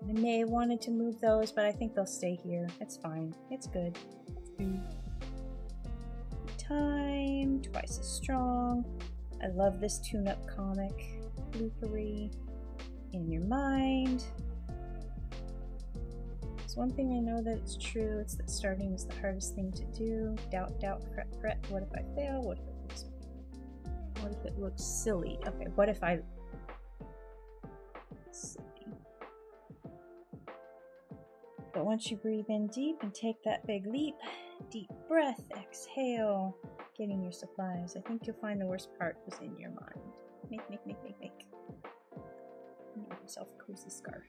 I may have wanted to move those, but I think they'll stay here. It's fine. It's good. Time, twice as strong. I love this tune-up comic. Bloopery. In your mind. There's one thing I know that it's true. It's that starting is the hardest thing to do. Doubt, doubt, fret, fret. What if I fail? What if it looks silly? Okay, what if I... Silly. But once you breathe in deep and take that big leap, deep breath, exhale, getting your supplies. I think you'll find the worst part was in your mind. Make. Make yourself a cozy scarf.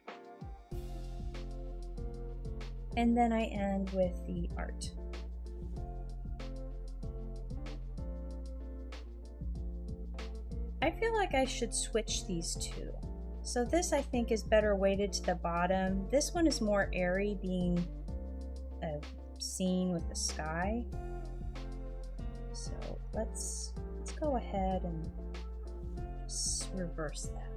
And then I end with the art. I feel like I should switch these two. So this I think is better weighted to the bottom. This one is more airy, being a scene with the sky. So let's go ahead and just reverse that.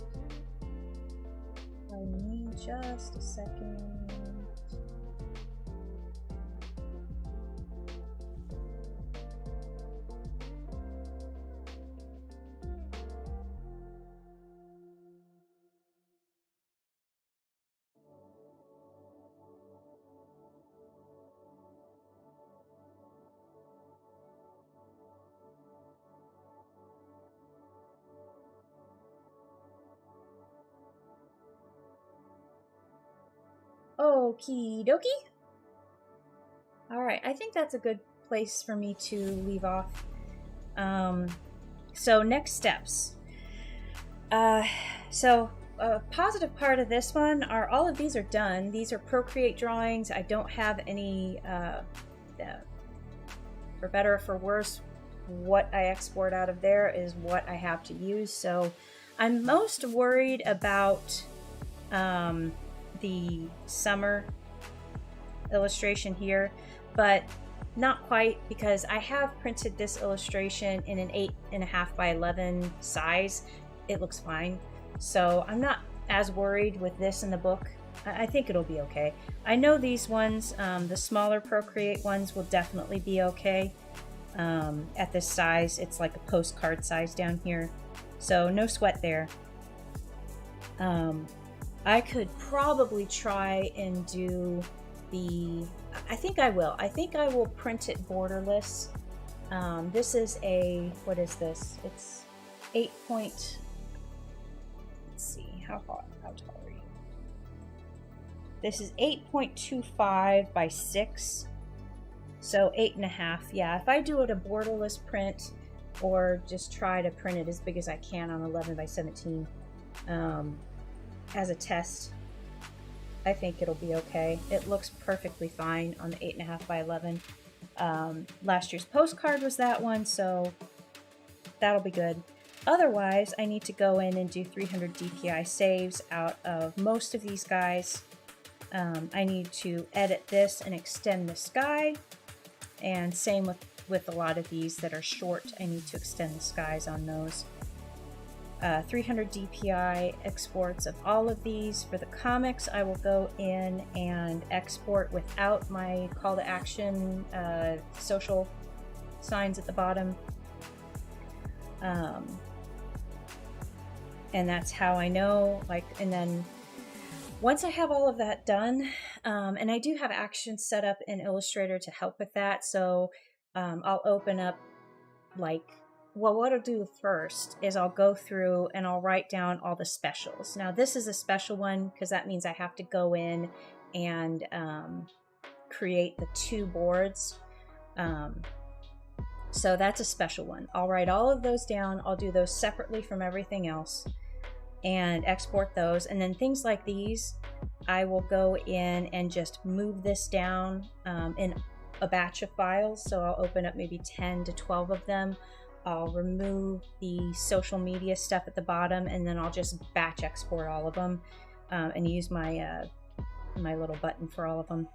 I need just a second. Okie dokie. Alright, I think that's a good place for me to leave off. So next steps. So a positive part of this one are all of these are done. These are Procreate drawings. I don't have any, for better or for worse, what I export out of there is what I have to use. So I'm most worried about the summer illustration here, but not quite, because I have printed this illustration in an 8.5 by 11 size. It looks fine, so I'm not as worried with this in the book. I think it'll be okay. I know these ones, the smaller Procreate ones, will definitely be okay at this size. It's like a postcard size down here, so no sweat there. I could probably try and do the... I think I will. I think I will print it borderless. This is a... What is this? It's 8 point... Let's see. How tall are you? This is 8.25 by 6. So 8.5. Yeah, if I do it a borderless print, or just try to print it as big as I can on 11 by 17, as a test, I think it'll be okay. It looks perfectly fine on the 8.5 by 11. Last year's postcard was that one, so that'll be good. Otherwise, I need to go in and do 300 DPI saves out of most of these guys. I need to edit this and extend the sky, and same with a lot of these that are short. I need to extend the skies on those. 300 DPI exports of all of these. For the comics, I will go in and export without my call to action social signs at the bottom. And that's how I know, and then once I have all of that done, and I do have actions set up in Illustrator to help with that, so I'll open up what I'll do first is I'll go through and I'll write down all the specials. Now this is a special one because that means I have to go in and create the 2 boards. So that's a special one. I'll write all of those down. I'll do those separately from everything else and export those. And then things like these, I will go in and just move this down in a batch of files. So I'll open up maybe 10 to 12 of them. I'll remove the social media stuff at the bottom, and then I'll just batch export all of them and use my my little button for all of them.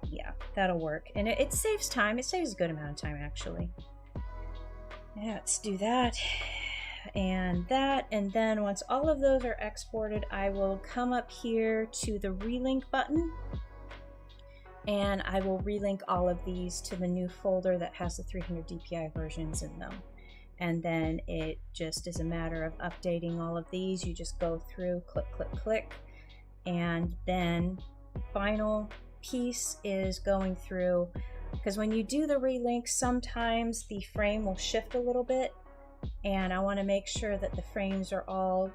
Yeah, that'll work. And it saves time. It saves a good amount of time, actually. Yeah, let's do that. And that, and then once all of those are exported, I will come up here to the relink button, and I will relink all of these to the new folder that has the 300 DPI versions in them. And then it just is a matter of updating all of these. You just go through, click, click, click, and then final piece is going through, because when you do the relink, sometimes the frame will shift a little bit, and I want to make sure that the frames are all,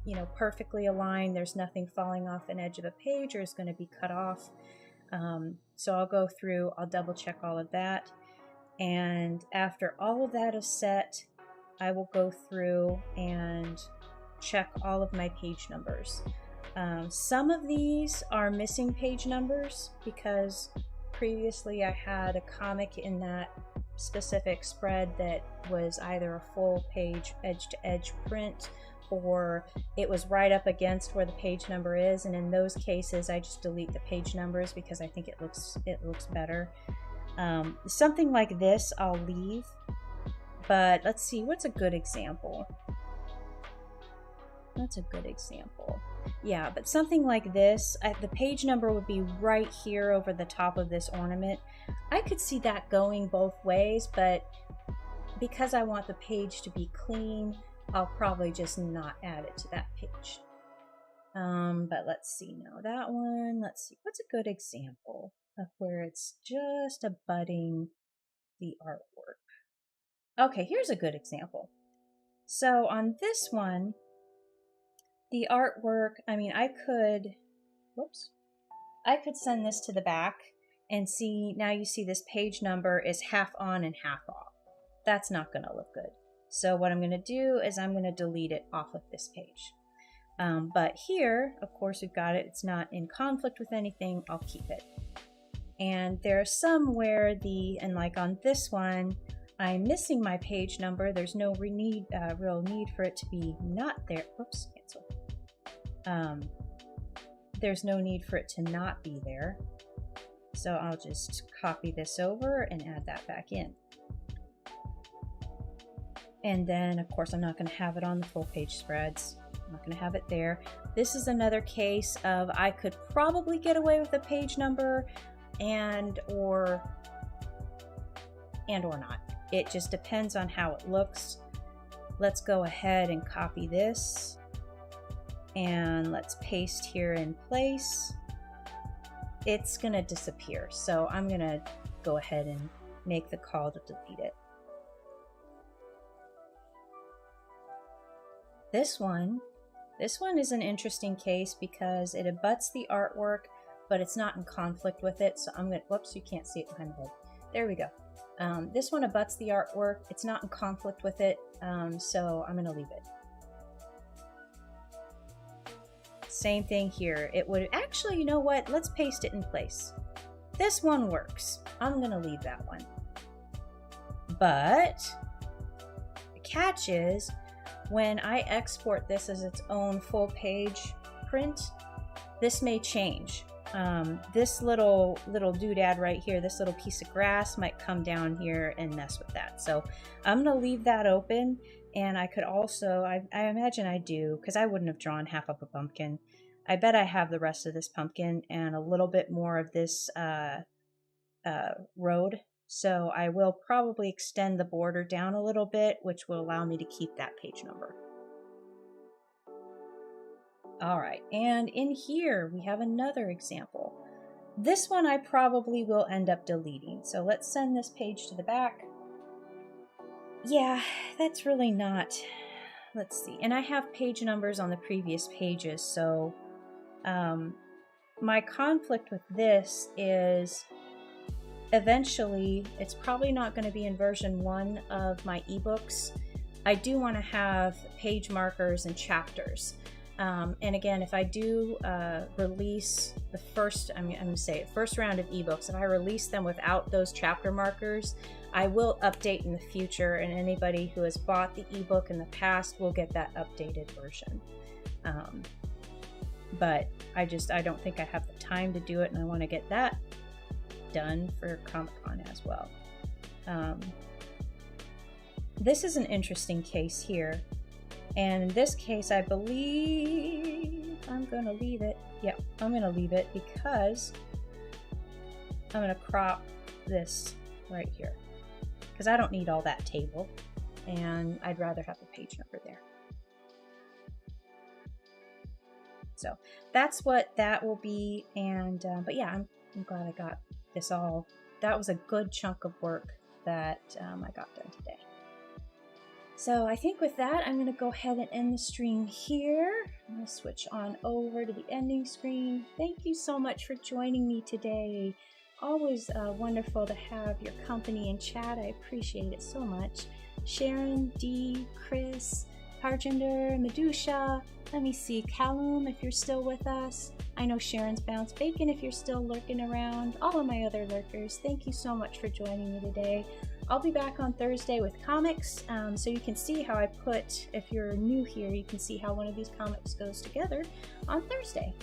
you know, perfectly aligned. There's nothing falling off an edge of a page or is going to be cut off. So I'll go through, I'll double check all of that, and after all of that is set, I will go through and check all of my page numbers. Some of these are missing page numbers because previously I had a comic in that specific spread that was either a full page edge-to-edge print, or it was right up against where the page number is, and in those cases I just delete the page numbers because I think it looks better. Something like this I'll leave, but let's see, what's a good example? That's a good example. Yeah, but something like this, the page number would be right here over the top of this ornament. I could see that going both ways, but because I want the page to be clean, I'll probably just not add it to that page. But let's see now, that one, let's see, what's a good example of where it's just abutting the artwork? Okay, here's a good example. So on this one, the artwork, I mean, I could send this to the back and see, now you see this page number is half on and half off. That's not going to look good. So what I'm going to do is I'm going to delete it off of this page. But here, of course, we've got it. It's not in conflict with anything. I'll keep it. And there are some where and like on this one, I'm missing my page number. There's no real need for it to be not there. Whoops, cancel. There's no need for it to not be there. So I'll just copy this over and add that back in. And then, of course, I'm not going to have it on the full page spreads. I'm not going to have it there. This is another case of I could probably get away with a page number and or not. It just depends on how it looks. Let's go ahead and copy this. And let's paste here in place. It's going to disappear. So I'm going to go ahead and make the call to delete it. This one is an interesting case because it abuts the artwork, but it's not in conflict with it. So I'm going to, whoops, you can't see it behind the head. There we go. This one abuts the artwork. It's not in conflict with it. So I'm going to leave it. Same thing here. It would actually, you know what? Let's paste it in place. This one works. I'm going to leave that one. But the catch is when I export this as its own full page print, this may change. This little doodad right here, this little piece of grass might come down here and mess with that. So I'm going to leave that open. And I could also, I imagine I do, because I wouldn't have drawn half of a pumpkin. I bet I have the rest of this pumpkin and a little bit more of this road. So I will probably extend the border down a little bit, which will allow me to keep that page number. All right, and in here we have another example. This one I probably will end up deleting. So let's send this page to the back. Yeah, that's really not, let's see. And I have page numbers on the previous pages. So my conflict with this is eventually it's probably not going to be in version 1 of my ebooks. I do want to have page markers and chapters. And again, if I do release the first, I'm going to say it, first round of ebooks, if I release them without those chapter markers, I will update in the future, and anybody who has bought the ebook in the past will get that updated version. But I don't think I have the time to do it, and I want to get that done for Comic-Con as well. This is an interesting case here. And in this case, I believe I'm going to leave it. Yep, I'm going to leave it because I'm going to crop this right here. Because I don't need all that table. And I'd rather have the page number there. So that's what that will be. And but yeah, I'm glad I got this all. That was a good chunk of work that I got done today. So I think with that, I'm going to go ahead and end the stream here. I'm going to switch on over to the ending screen. Thank you so much for joining me today. Always wonderful to have your company and chat. I appreciate it so much. Sharon, Dee, Chris, Harjinder, Medusha. Let me see, Callum, if you're still with us. I know Sharon's Bounce Bacon if you're still lurking around. All of my other lurkers, thank you so much for joining me today. I'll be back on Thursday with comics, so you can see how I put, if you're new here, you can see how one of these comics goes together on Thursday.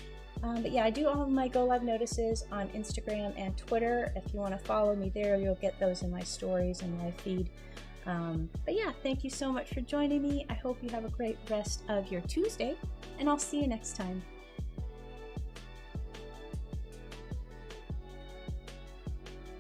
But yeah, I do all of my Go Live notices on Instagram and Twitter. If you want to follow me there, you'll get those in my stories and my feed. But yeah, thank you so much for joining me. I hope you have a great rest of your Tuesday, and I'll see you next time.